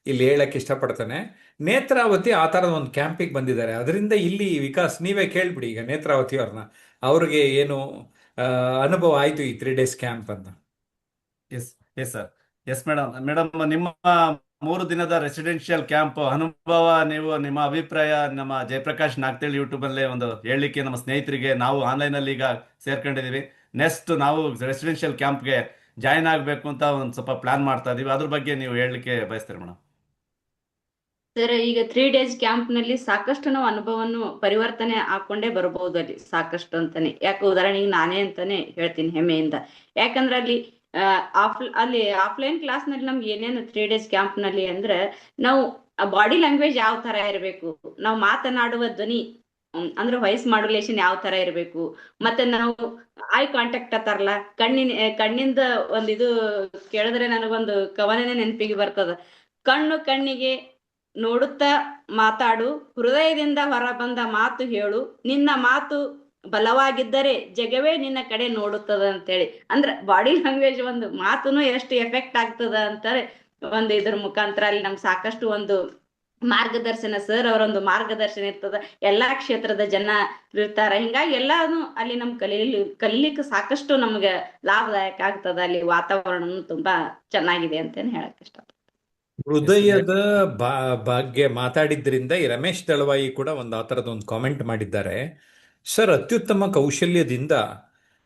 ಇಲ್ಲಿ ಹೇಳಕ್ಕೆ ಇಷ್ಟಪಡ್ತೇನೆ. ನೇತ್ರಾವತಿ ಆ ಥರದ ಒಂದು ಕ್ಯಾಂಪಿಗೆ ಬಂದಿದ್ದಾರೆ, ಅದರಿಂದ ಇಲ್ಲಿ ವಿಕಾಸ್ ನೀವೇ ಕೇಳ್ಬಿಡಿ ಈಗ ನೇತ್ರಾವತಿ ಅವ್ರನ್ನ, ಅವ್ರಿಗೆ ಏನು ಅನುಭವ ಆಯಿತು ಈ 3 days ಕ್ಯಾಂಪ್ ಅಂತ. Yes yes sir. Yes madam. ನಿಮ್ಮ 3 ದಿನದ ರೆಸಿಡೆನ್ಷಿಯಲ್ ಕ್ಯಾಂಪ್ ಅನುಭವ, ನೀವು ನಿಮ್ಮ ಅಭಿಪ್ರಾಯ ನಮ್ಮ ಜಯಪ್ರಕಾಶ್ ನಾಗ್ತೇಳ್ ಯೂಟ್ಯೂಬ್ ಅಲ್ಲೇ ಒಂದು ಹೇಳಲಿಕ್ಕೆ ನಮ್ಮ ಸ್ನೇಹಿತರಿಗೆ, ನಾವು ಆನ್ಲೈನ್ ಅಲ್ಲಿ ಈಗ ಸೇರ್ಕೊಂಡಿದೀವಿ, ನೆಕ್ಸ್ಟ್ ನಾವು ರೆಸಿಡೆನ್ಷಿಯಲ್ ಕ್ಯಾಂಪ್ಗೆ ಜಾಯಿನ್ ಆಗಬೇಕು ಅಂತ ಒಂದು ಸ್ವಲ್ಪ ಪ್ಲಾನ್ ಮಾಡ್ತಾ ಇದೀವಿ, ಅದ್ರ ಬಗ್ಗೆ ನೀವು ಹೇಳಲಿಕ್ಕೆ ಬಯಸ್ತೀರಿ ಮೇಡಮ್? ಸರ್, ಈಗ 3 days ಕ್ಯಾಂಪ್ ನಲ್ಲಿ ಸಾಕಷ್ಟು ನಾವು ಅನುಭವವನ್ನು ಪರಿವರ್ತನೆ ಹಾಕೊಂಡೇ ಬರಬಹುದು ಅಲ್ಲಿ, ಸಾಕಷ್ಟು ಅಂತಾನೆ. ಯಾಕೆ, ಉದಾಹರಣೆಗೆ ನಾನೇ ಅಂತಾನೆ ಹೇಳ್ತೀನಿ ಹೆಮ್ಮೆಯಿಂದ. ಯಾಕಂದ್ರೆ ಅಲ್ಲಿ ಆಫ್ಲೈನ್ ಕ್ಲಾಸ್ ನಲ್ಲಿ ನಮ್ಗೆ ಏನೇನು 3 days ಕ್ಯಾಂಪ್ ನಲ್ಲಿ ಅಂದ್ರೆ, ನಾವು ಬಾಡಿ ಲ್ಯಾಂಗ್ವೇಜ್ ಯಾವ ತರ ಇರಬೇಕು, ನಾವು ಮಾತನಾಡುವ ಧ್ವನಿ ಅಂದ್ರೆ ವಾಯ್ಸ್ ಮಾಡ್ಯುಲೇಷನ್ ಯಾವ ತರ ಇರಬೇಕು, ಮತ್ತೆ ನಾವು ಐ ಕಾಂಟ್ಯಾಕ್ಟ್ ಅತ್ತಾರಲ್ಲ, ಕಣ್ಣಿಂದ ಒಂದ್ ಇದು ಕೇಳಿದ್ರೆ ನನಗೊಂದು ಕವನನೇ ನೆನಪಿಗೆ ಬರ್ತದ. ಕಣ್ಣು ಕಣ್ಣಿಗೆ ನೋಡುತ್ತಾ ಮಾತಾಡು, ಹೃದಯದಿಂದ ಹೊರಬಂದ ಮಾತು ಹೇಳು, ನಿನ್ನ ಮಾತು ಬಲವಾಗಿದ್ದರೆ ಜಗವೇ ನಿನ್ನ ಕಡೆ ನೋಡುತ್ತದ ಅಂತೇಳಿ. ಅಂದ್ರೆ ಬಾಡಿ ಲ್ಯಾಂಗ್ವೇಜ್ ಒಂದು ಮಾತುನು ಎಷ್ಟು ಎಫೆಕ್ಟ್ ಆಗ್ತದ ಅಂತಾರೆ ಒಂದು ಇದ್ರ ಮುಖಾಂತರ ಅಲ್ಲಿ ನಮ್ಗೆ ಸಾಕಷ್ಟು ಒಂದು ಮಾರ್ಗದರ್ಶನ, ಸರ್ ಅವರೊಂದು ಮಾರ್ಗದರ್ಶನ ಇರ್ತದ, ಎಲ್ಲಾ ಕ್ಷೇತ್ರದ ಜನ ಇರ್ತಾರ. ಹಿಂಗಾಗಿ ಎಲ್ಲಾನು ಅಲ್ಲಿ ನಮ್ ಕಲೀಲಿಕ್ಕೆ ಸಾಕಷ್ಟು ನಮ್ಗೆ ಲಾಭದಾಯಕ ಆಗ್ತದ. ಅಲ್ಲಿ ವಾತಾವರಣ ತುಂಬಾ ಚೆನ್ನಾಗಿದೆ ಅಂತೇನೆ ಹೇಳಕ್ ಇಷ್ಟ. ಹೃದಯದ ಬಗ್ಗೆ ಮಾತಾಡಿದ್ರಿಂದ ಈ ರಮೇಶ್ ದಳವಾಯಿ ಕೂಡ ಒಂದು ಆ ಥರದ ಒಂದು ಕಾಮೆಂಟ್ ಮಾಡಿದ್ದಾರೆ. ಸರ್, ಅತ್ಯುತ್ತಮ ಕೌಶಲ್ಯದಿಂದ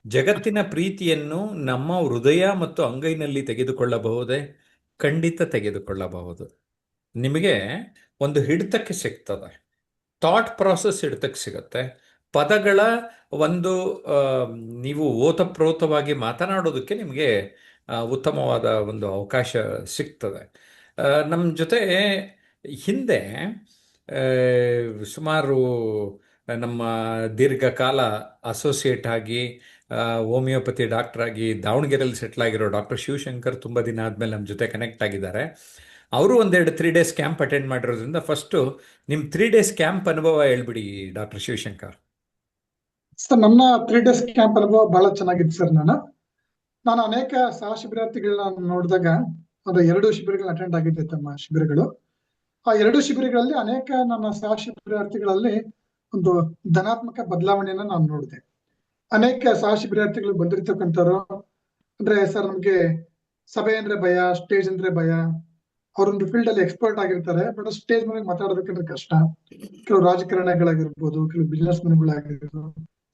ಜಗತ್ತಿನ ಪ್ರೀತಿಯನ್ನು ನಮ್ಮ ಹೃದಯ ಮತ್ತು ಅಂಗೈನಲ್ಲಿ ತೆಗೆದುಕೊಳ್ಳಬಹುದೇ? ಖಂಡಿತ ತೆಗೆದುಕೊಳ್ಳಬಹುದು. ನಿಮಗೆ ಒಂದು ಹಿಡಿತಕ್ಕೆ ಸಿಗ್ತದೆ, ಥಾಟ್ ಪ್ರಾಸೆಸ್ ಹಿಡಿತಕ್ಕೆ ಸಿಗುತ್ತೆ. ಪದಗಳ ಒಂದು ನೀವು ಓತಪ್ರೋತವಾಗಿ ಮಾತನಾಡೋದಕ್ಕೆ ನಿಮಗೆ ಉತ್ತಮವಾದ ಒಂದು ಅವಕಾಶ ಸಿಗ್ತದೆ. ನಮ್ಮ ಜೊತೆ ಹಿಂದೆ ಸುಮಾರು ನಮ್ಮ ದೀರ್ಘಕಾಲ ಅಸೋಸಿಯೇಟ್ ಆಗಿ ಹೋಮಿಯೋಪತಿ ಡಾಕ್ಟರ್ ಆಗಿ ದಾವಣಗೆರೆಯಲ್ಲಿ ಸೆಟ್ಲ್ ಆಗಿರೋ ಡಾಕ್ಟರ್ ಶಿವಶಂಕರ್ ತುಂಬ ದಿನ ಆದಮೇಲೆ ನಮ್ಮ ಜೊತೆ ಕನೆಕ್ಟ್ ಆಗಿದ್ದಾರೆ. ಅವರು ಒಂದೆರಡು 3 days ಕ್ಯಾಂಪ್ ಅಟೆಂಡ್ ಮಾಡಿರೋದ್ರಿಂದ ಫಸ್ಟು ನಿಮ್ಮ 3 days ಕ್ಯಾಂಪ್ ಅನುಭವ ಹೇಳ್ಬಿಡಿ ಡಾಕ್ಟರ್ ಶಿವಶಂಕರ್. ಸರ್, ನನ್ನ 3 days ಕ್ಯಾಂಪ್ ಅನುಭವ ಬಹಳ ಚೆನ್ನಾಗಿತ್ತು ಸರ್. ನಾನು ಅನೇಕ ಸಹ ಶಿಬಿರಾರ್ಥಿಗಳನ್ನ ನೋಡಿದಾಗ ಒಂದು 2 ಶಿಬಿರಗಳನ್ನ ಅಟೆಂಡ್ ಆಗಿದ್ದೆ ತಮ್ಮ ಶಿಬಿರಗಳು. ಆ 2 ಶಿಬಿರಗಳಲ್ಲಿ ಅನೇಕ ನನ್ನ ಸಹ ಶಿಬಿರಾರ್ಥಿಗಳಲ್ಲಿ ಒಂದು ಧನಾತ್ಮಕ ಬದಲಾವಣೆಯನ್ನ ನಾನು ನೋಡಿದೆ. ಅನೇಕ ಸಹ ಶಿಬಿರಾರ್ಥಿಗಳು ಬಂದಿರ್ತಕ್ಕಂಥವ್ರು ಅಂದ್ರೆ, ಸರ್ ನಮ್ಗೆ ಸಭೆ ಅಂದ್ರೆ ಭಯ, ಸ್ಟೇಜ್ ಅಂದ್ರೆ ಭಯ. ಅವ್ರೊಂದು ಫೀಲ್ಡ್ ಅಲ್ಲಿ ಎಕ್ಸ್ಪರ್ಟ್ ಆಗಿರ್ತಾರೆ, ಬಟ್ ಸ್ಟೇಜ್ ಮೇಲೆ ಮಾತಾಡೋದಕ್ಕಂದ್ರೆ ಕಷ್ಟ. ಕೆಲವು ರಾಜಕಾರಣಿಗಳಾಗಿರ್ಬೋದು, ಕೆಲವು ಬಿಸ್ನೆಸ್ ಮೆನ್ಗಳಾಗಿರ್ಬೋದು,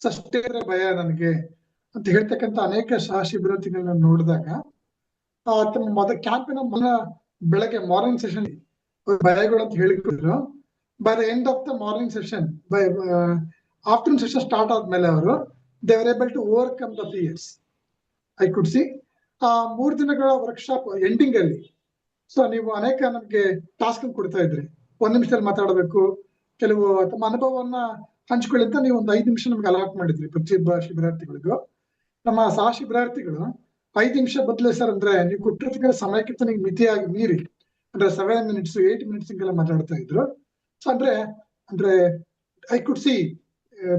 ಸರ್ ಸ್ಟೇಜ್ ಅಂದ್ರೆ ಭಯ ನನಗೆ ಅಂತ ಹೇಳ್ತಕ್ಕಂಥ ಅನೇಕ ಸಹ ಶಿಬಿರಾರ್ಥಿಗಳನ್ನ ನೋಡಿದಾಗ ತಮ್ಮ ಕ್ಯಾಂಪಿನ ಬೆಳಗ್ಗೆ ಮಾರ್ನಿಂಗ್ ಸೆಷನ್ ಭಯಗಳು ಅಂತ ಹೇಳಿದ್ರು. By the end of the morning session, by afternoon session start ಆದ್ಮೇಲೆ ಅವರು they were able to overcome the fears. I could see ಆ 3 ದಿನಗಳ ವರ್ಕ್ಶಾಪ್ ಎಂಡಿಂಗ್ ಅಲ್ಲಿ ಸೊ ನೀವು ಅನೇಕ ನಮ್ಗೆ ಟಾಸ್ಕ್ ಕೊಡ್ತಾ ಇದ್ರಿ. 1 ನಿಮಿಷದಲ್ಲಿ ಮಾತಾಡಬೇಕು, ಕೆಲವು ತಮ್ಮ ಅನುಭವವನ್ನ ಹಂಚ್ಕೊಳ್ಳಿ ಅಂತ ನೀವು ಒಂದು 5 ನಿಮಿಷ ನಮ್ಗೆ ಅಲಾಟ್ ಮಾಡಿದ್ರಿ ಪ್ರತಿಯೊಬ್ಬ ಶಿಬಿರಾರ್ಥಿಗಳಿಗೂ. ನಮ್ಮ ಸಹ ಶಿಬಿರಾರ್ಥಿಗಳು 5 ನಿಮಿಷ ಬದಲೇ ಸರ್ ಅಂದ್ರೆ ನೀವು ಕೊಟ್ಟಿರ್ತಕ್ಕಂಥ ಸಮಯಕ್ಕಿಂತ ನೀವು ಮಿತಿಯಾಗಿ ಮೀರಿ ಅಂದ್ರೆ 7 minutes 8 minutes ಹಿಂಗೆಲ್ಲ ಮಾತಾಡ್ತಾ ಇದ್ರು. ಸೊ ಅಂದ್ರೆ I could C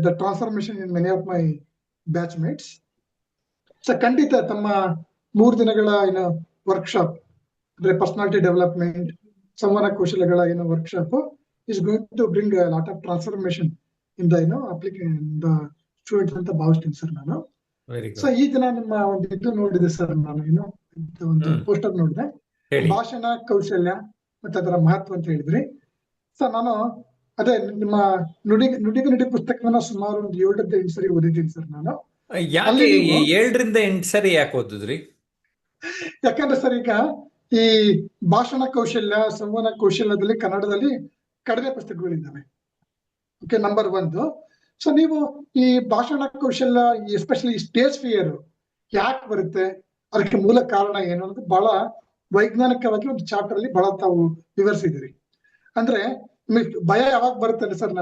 the transformation in many of my batch mates. So ಖಂಡಿತ ತಮ್ಮ 3 ದಿನಗಳ ಏನು ವರ್ಕ್ಶಾಪ್ ಅಂದ್ರೆ ಪರ್ಸನಾಲಿಟಿ ಡೆವಲಪ್ಮೆಂಟ್, ಸಂವಹನ ಕೌಶಲ್ಯಗಳ ಏನು workshop is going to bring lot of transformation in the the students ಅಂತ ಭಾವಿಸ್ತೀನಿ ಸರ್ ನಾನು. ಸೊ ಈ ದಿನ ನಿಮ್ಮ ಒಂದು ಇದು ನೋಡಿದೆ ಸರ್, ನಾನು ಒಂದು ಪೋಸ್ಟರ್ ನೋಡಿದೆ, ಭಾಷಣ ಕೌಶಲ್ಯ ಮತ್ತೆ ಅದರ ಮಹತ್ವ ಅಂತ ಹೇಳಿದ್ರಿ. ಸೊ ನಾನು ಅದೇ ನಿಮ್ಮ ನುಡಿ ಪುಸ್ತಕವನ್ನ ಸುಮಾರು ಒಂದು 7-8 ಸರಿ ಓದಿದ್ದೀನಿ ಸರ್ ನಾನು. ಯಾಕೆ 7ರಿಂದ 8 ಸರಿ ಯಾಕೆ ಓದಿದ್ರಿ? ಯಾಕಂದ್ರೆ ಸರ್ ಈಗ ಈ ಭಾಷಣ ಕೌಶಲ್ಯ, ಸಂವಹನ ಕೌಶಲ್ಯದಲ್ಲಿ ಕನ್ನಡದಲ್ಲಿ ಕಡಿಮೆ ಪುಸ್ತಕಗಳಿದ್ದಾವೆ. Okay, number 1. ಸೊ ನೀವು ಈ ಭಾಷಣ ಕೌಶಲ್ಯ, ಎಸ್ಪೆಷಲಿ ಸ್ಟೇಜ್ ಫಿಯರ್ ಯಾಕೆ ಬರುತ್ತೆ, ಅದಕ್ಕೆ ಮೂಲ ಕಾರಣ ಏನು ಅಂತ ಬಹಳ ವೈಜ್ಞಾನಿಕವಾಗಿ ಒಂದು ಚಾಪ್ಟರ್ ಅಲ್ಲಿ ಬಹಳ ತಾವು ವಿವರಿಸಿದಿರಿ. ಅಂದ್ರೆ ಭಯ ಯಾವಾಗ ಬರುತ್ತೆ ಸರ್,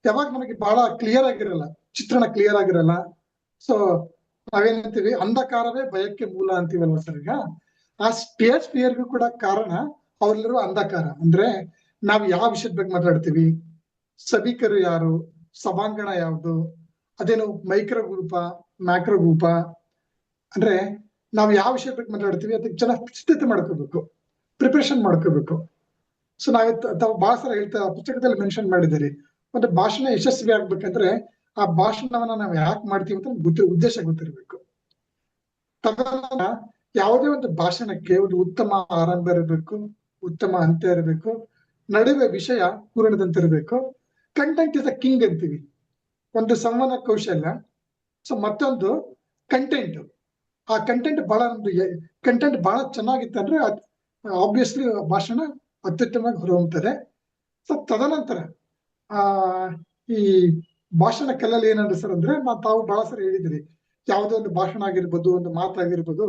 ಯಾವಾಗ ನಮಗೆ ಬಹಳ ಕ್ಲಿಯರ್ ಆಗಿರಲ್ಲ, ಚಿತ್ರಣ ಕ್ಲಿಯರ್ ಆಗಿರಲ್ಲ. ಸೊ ನಾವೇನಂತೀವಿ, ಅಂಧಕಾರವೇ ಭಯಕ್ಕೆ ಮೂಲ ಅಂತೀವಲ್ವ ಸರ್. ಈಗ ಆ ಸ್ಟೇಜ್ ಫಿಯರ್ಗೂ ಕೂಡ ಕಾರಣ ಅವ್ರಲ್ಲಿರುವ ಅಂಧಕಾರ. ಅಂದ್ರೆ ನಾವ್ ಯಾವ ವಿಷಯದ ಬಗ್ಗೆ ಮಾತಾಡ್ತೀವಿ, ಸಭಿಕರು ಯಾರು, ಸಭಾಂಗಣ ಯಾವುದು, ಅದೇನು ಮೈಕ್ರೋ ಗ್ರೂಪ, ಮ್ಯಾಕ್ರೋ ಗ್ರೂಪ, ಅಂದ್ರೆ ನಾವ್ ಯಾವ ವಿಷಯದ ಬಗ್ಗೆ ಮಾತಾಡ್ತೀವಿ ಅದಕ್ಕೆ ಚೆನ್ನಾಗಿ ಸಿದ್ಧತೆ ಮಾಡ್ಕೋಬೇಕು, ಪ್ರಿಪರೇಷನ್ ಮಾಡ್ಕೋಬೇಕು. ಸೊ ತಾವು ಬಹಳ ಸಲ ಪುಸ್ತಕದಲ್ಲಿ ಮೆನ್ಷನ್ ಮಾಡಿದ್ದೀರಿ, ಒಂದು ಭಾಷಣ ಯಶಸ್ವಿ ಆಗ್ಬೇಕಂದ್ರೆ ಆ ಭಾಷಣವನ್ನ ನಾವು ಯಾಕೆ ಮಾಡ್ತೀವಿ ಅಂತ ಉದ್ದೇಶ ಗೊತ್ತಿರ್ಬೇಕು. ತದನಂತರ ಯಾವುದೇ ಒಂದು ಭಾಷಣಕ್ಕೆ ಒಂದು ಉತ್ತಮ ಆರಂಭ ಇರಬೇಕು, ಉತ್ತಮ ಅಂತ್ಯ ಇರಬೇಕು, ನಡುವೆ ವಿಷಯ ಪೂರಣದಂತಿರಬೇಕು. ಕಂಟೆಂಟ್ ಇಸ್ ಅ ಕಿಂಗ್ ಅಂತೀವಿ, ಒಂದು ಸಂವಹನ ಕೌಶಲ್ಯ. ಸೊ ಮತ್ತೊಂದು ಕಂಟೆಂಟ್. ಆ ಕಂಟೆಂಟ್ ಬಹಳ ಚೆನ್ನಾಗಿತ್ತು ಅಂದ್ರೆ ಆಬ್ವಿಯಸ್ಲಿ ಭಾಷಣ ಅತ್ಯುತ್ತಮವಾಗಿ ಹೊರಹೊಮ್ಮುತ್ತದೆ. ಸೊ ತದನಂತರ ಈ ಭಾಷಣ ಕಲೆಯಲ್ಲಿ ಏನಂದ್ರೆ ಸರ್ ಅಂದ್ರೆ ತಾವು ಬಹಳ ಸರಿ ಹೇಳಿದಿರಿ, ಯಾವುದೋ ಒಂದು ಭಾಷಣ ಆಗಿರ್ಬೋದು, ಒಂದು ಮಾತಾಗಿರ್ಬೋದು,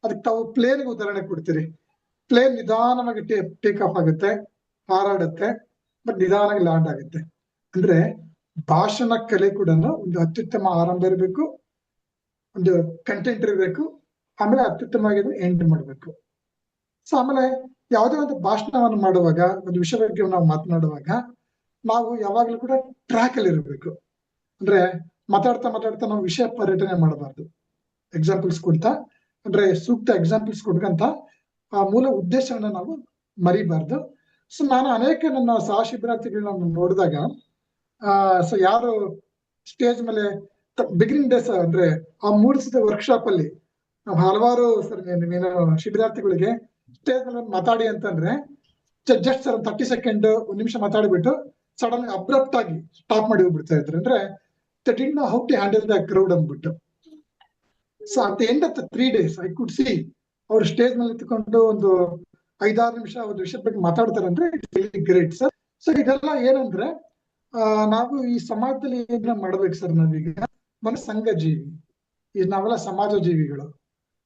ಅದಕ್ಕೆ ತಾವು ಪ್ಲೇನ್ಗೆ ಉದಾಹರಣೆ ಕೊಡ್ತೀರಿ. ಪ್ಲೇನ್ ನಿಧಾನವಾಗಿ ಟೇಕ್ ಆಫ್ ಆಗುತ್ತೆ, ಹಾರಾಡುತ್ತೆ, ಬಟ್ ನಿಧಾನವಾಗಿ ಲ್ಯಾಂಡ್ ಆಗುತ್ತೆ. ಅಂದ್ರೆ ಭಾಷಣ ಕಲೆ ಕೂಡ ಒಂದು ಅತ್ಯುತ್ತಮ ಆರಂಭ ಇರಬೇಕು, ಒಂದು ಕಂಟೆಂಟ್ ಇರಬೇಕು, ಆಮೇಲೆ ಅತ್ಯುತ್ತಮವಾಗಿ ಎಂಡ್ ಮಾಡ್ಬೇಕು. ಸೊ ಆಮೇಲೆ ಯಾವುದೇ ಒಂದು ಭಾಷಣವನ್ನು ಮಾಡುವಾಗ, ಒಂದು ವಿಷಯ ಬಗ್ಗೆ ನಾವು ಮಾತನಾಡುವಾಗ ನಾವು ಯಾವಾಗ್ಲೂ ಕೂಡ ಟ್ರ್ಯಾಕ್ ಅಲ್ಲಿ ಇರಬೇಕು. ಅಂದ್ರೆ ಮಾತಾಡ್ತಾ ನಾವು ವಿಷಯ ಪರ್ಯಟನೆ ಮಾಡಬಾರ್ದು. ಎಕ್ಸಾಂಪಲ್ಸ್ ಕೊಡ್ತಾ ಅಂದ್ರೆ ಸೂಕ್ತ ಎಕ್ಸಾಂಪಲ್ಸ್ ಕೊಡ್ಕಂತ ಆ ಮೂಲ ಉದ್ದೇಶವನ್ನ ನಾವು ಮರಿಬಾರ್ದು. ಸೊ ನಾನು ಅನೇಕ ನನ್ನ ಸಹಶಿಬಿರಾರ್ಥಿಗಳನ್ನ ನೋಡಿದಾಗ ಸೊ ಯಾರು ಸ್ಟೇಜ್ ಮೇಲೆ ಬಿಗಿನಿಂಗ್ ಡೇಸ್ ಅಂದ್ರೆ ಆ 3 ದಿವಸದ ವರ್ಕ್ಶಾಪ್ ಅಲ್ಲಿ ನಾವು ಹಲವಾರು ಶಿಬಿರಾರ್ಥಿಗಳಿಗೆ ಸ್ಟೇಜ್ ಮೇಲೆ ಮಾತಾಡಿ ಅಂತಂದ್ರೆ ಜಸ್ಟ್ ಸರ್ 30 ಸೆಕೆಂಡ್ 1 ನಿಮಿಷ ಮಾತಾಡಿಬಿಟ್ಟು ಸಡನ್ ಅಬ್ರಪ್ಟ್ ಆಗಿ ಸ್ಟಾಪ್ ಮಾಡಿ ಹೋಗ್ಬಿಡ್ತಾ ಇದ್ರು. ಅಂದ್ರೆ they didn't know how to handle the crowd ಅಂದ್ಬಿಟ್ಟು. So at the end of the 3 days I could C ಅವ್ರು ಸ್ಟೇಜ್ ಮೇಲೆ ನಿಂತ್ಕೊಂಡು ಒಂದು 5-6 ನಿಮಿಷ ಒಂದು ವಿಷಯದ ಬಗ್ಗೆ ಮಾತಾಡ್ತಾರೆ ಅಂದ್ರೆ it's really great sir. So ಇದೆಲ್ಲ ಏನಂದ್ರೆ ನಾವು ಈ ಸಮಾಜದಲ್ಲಿ ಏನ ಮಾಡ್ಬೇಕು ಸರ್, ನಾವೀಗ ಸಂಘ ಜೀವಿ, ಈಗ ನಾವೆಲ್ಲ ಸಮಾಜ ಜೀವಿಗಳು.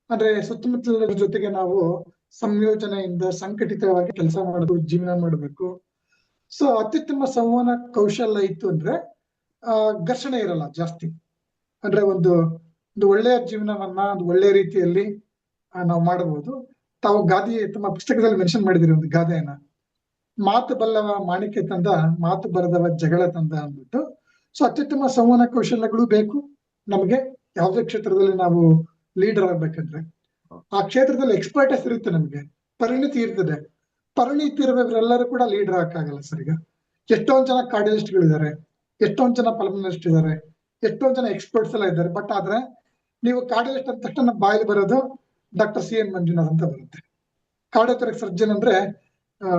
ಅಂದ್ರೆ ಸುತ್ತಮುತ್ತಲ ಜೊತೆಗೆ ನಾವು ಸಂಯೋಜನೆಯಿಂದ ಸಂಘಟಿತವಾಗಿ ಕೆಲಸ ಮಾಡೋದು, ಜೀವನ ಮಾಡಬೇಕು. ಸೊ ಅತ್ಯುತ್ತಮ ಸಂವಹನ ಕೌಶಲ್ಯ ಇತ್ತು ಅಂದ್ರೆ ಘರ್ಷಣೆ ಇರಲ್ಲ ಜಾಸ್ತಿ. ಅಂದ್ರೆ ಒಂದು ಒಳ್ಳೆಯ ಜೀವನವನ್ನ ಒಂದು ಒಳ್ಳೆಯ ರೀತಿಯಲ್ಲಿ ನಾವು ಮಾಡಬಹುದು. ತಾವು ಗಾದೆ ತಮ್ಮ ಪುಸ್ತಕದಲ್ಲಿ ಮೆನ್ಷನ್ ಮಾಡಿದಿರಿ ಒಂದು ಗಾದೆಯನ್ನ, ಮಾತು ಬಲ್ಲವ ಮಾಣಿಕ್ಯ ತಂದ, ಮಾತು ಬರದವ ಜಗಳ ತಂದ ಅಂದ್ಬಿಟ್ಟು. ಸೊ ಅತ್ಯುತ್ತಮ ಸಂವಹನ ಕೌಶಲ್ಯಗಳು ಬೇಕು ನಮಗೆ. ಯಾವುದೇ ಕ್ಷೇತ್ರದಲ್ಲಿ ನಾವು ಲೀಡರ್ ಆಗ್ಬೇಕಂದ್ರೆ ಆ ಕ್ಷೇತ್ರದಲ್ಲಿ ಎಕ್ಸ್ಪರ್ಟೈಸ್ ಇರುತ್ತೆ, ನಮಗೆ ಪರಿಣಿತಿ ಇರ್ತದೆ. ಪರಿಣಿತಿ ಇರುವವರೆಲ್ಲರೂ ಕೂಡ ಲೀಡರ್ ಆಗಕ್ಕಾಗಲ್ಲ ಸರ್. ಈಗ ಎಷ್ಟೊಂದ್ ಜನ ಕಾರ್ಡಿಯಲಿಸ್ಟ್ಗಳಿದ್ದಾರೆ, ಎಷ್ಟೊಂದ್ ಜನ ಪಲ್ಮನಲಿಸ್ಟ್ ಇದ್ದಾರೆ, ಎಷ್ಟೊಂದ್ ಜನ ಎಕ್ಸ್ಪರ್ಟ್ಸ್ ಎಲ್ಲ ಇದ್ದಾರೆ. ಬಟ್ ಆದ್ರೆ ನೀವು ಕಾರ್ಡಿಯಲಿಸ್ಟ್ ಅಂದ ತಕ್ಷಣ ಬಾಯಲ್ಲಿ ಬರೋದು ಡಾಕ್ಟರ್ CN ಮಂಜುನಾಥ್ ಅಂತ ಬರುತ್ತೆ. ಕಾರ್ಡಿಯೋಥೊರಾಸಿಕ್ ಸರ್ಜನ್ ಅಂದ್ರೆ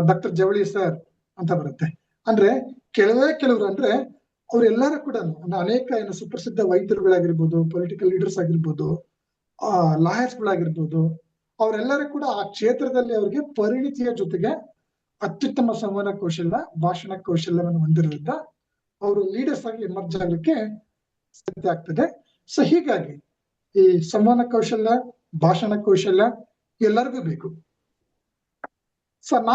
ಡಾಕ್ಟರ್ ಜವಳಿ ಸರ್ ಅಂತ ಬರುತ್ತೆ. ಅಂದ್ರೆ ಕೆಲವರು ಅಂದ್ರೆ ಅವರೆಲ್ಲರೂ ಕೂಡ ಅನೇಕ ಸುಪ್ರಸಿದ್ಧ ವೈದ್ಯರುಗಳಾಗಿರ್ಬೋದು, ಪೊಲಿಟಿಕಲ್ ಲೀಡರ್ಸ್ ಆಗಿರ್ಬೋದು, ಲಾಯರ್ಸ್ ಗಳಾಗಿರ್ಬೋದು, ಅವರೆಲ್ಲರೂ ಕೂಡ ಆ ಕ್ಷೇತ್ರದಲ್ಲಿ ಅವರಿಗೆ ಪರಿಣಿತಿಯ ಜೊತೆಗೆ ಅತ್ಯುತ್ತಮ ಸಂವಹನ ಕೌಶಲ್ಯ, ಭಾಷಣ ಕೌಶಲ್ಯವನ್ನು ಹೊಂದಿರೋದ್ರಿಂದ ಅವರು ಲೀಡರ್ಸ್ ಆಗಿ ಎಮರ್ಜ್ ಆಗ್ಲಿಕ್ಕೆ ಸಾಧ್ಯ ಆಗ್ತದೆ. ಸೊ ಹೀಗಾಗಿ ಈ ಸಂವಹನ ಕೌಶಲ್ಯ, ಭಾಷಣ ಕೌಶಲ್ಯ ಎಲ್ಲರಿಗೂ ಬೇಕು. ಸೊ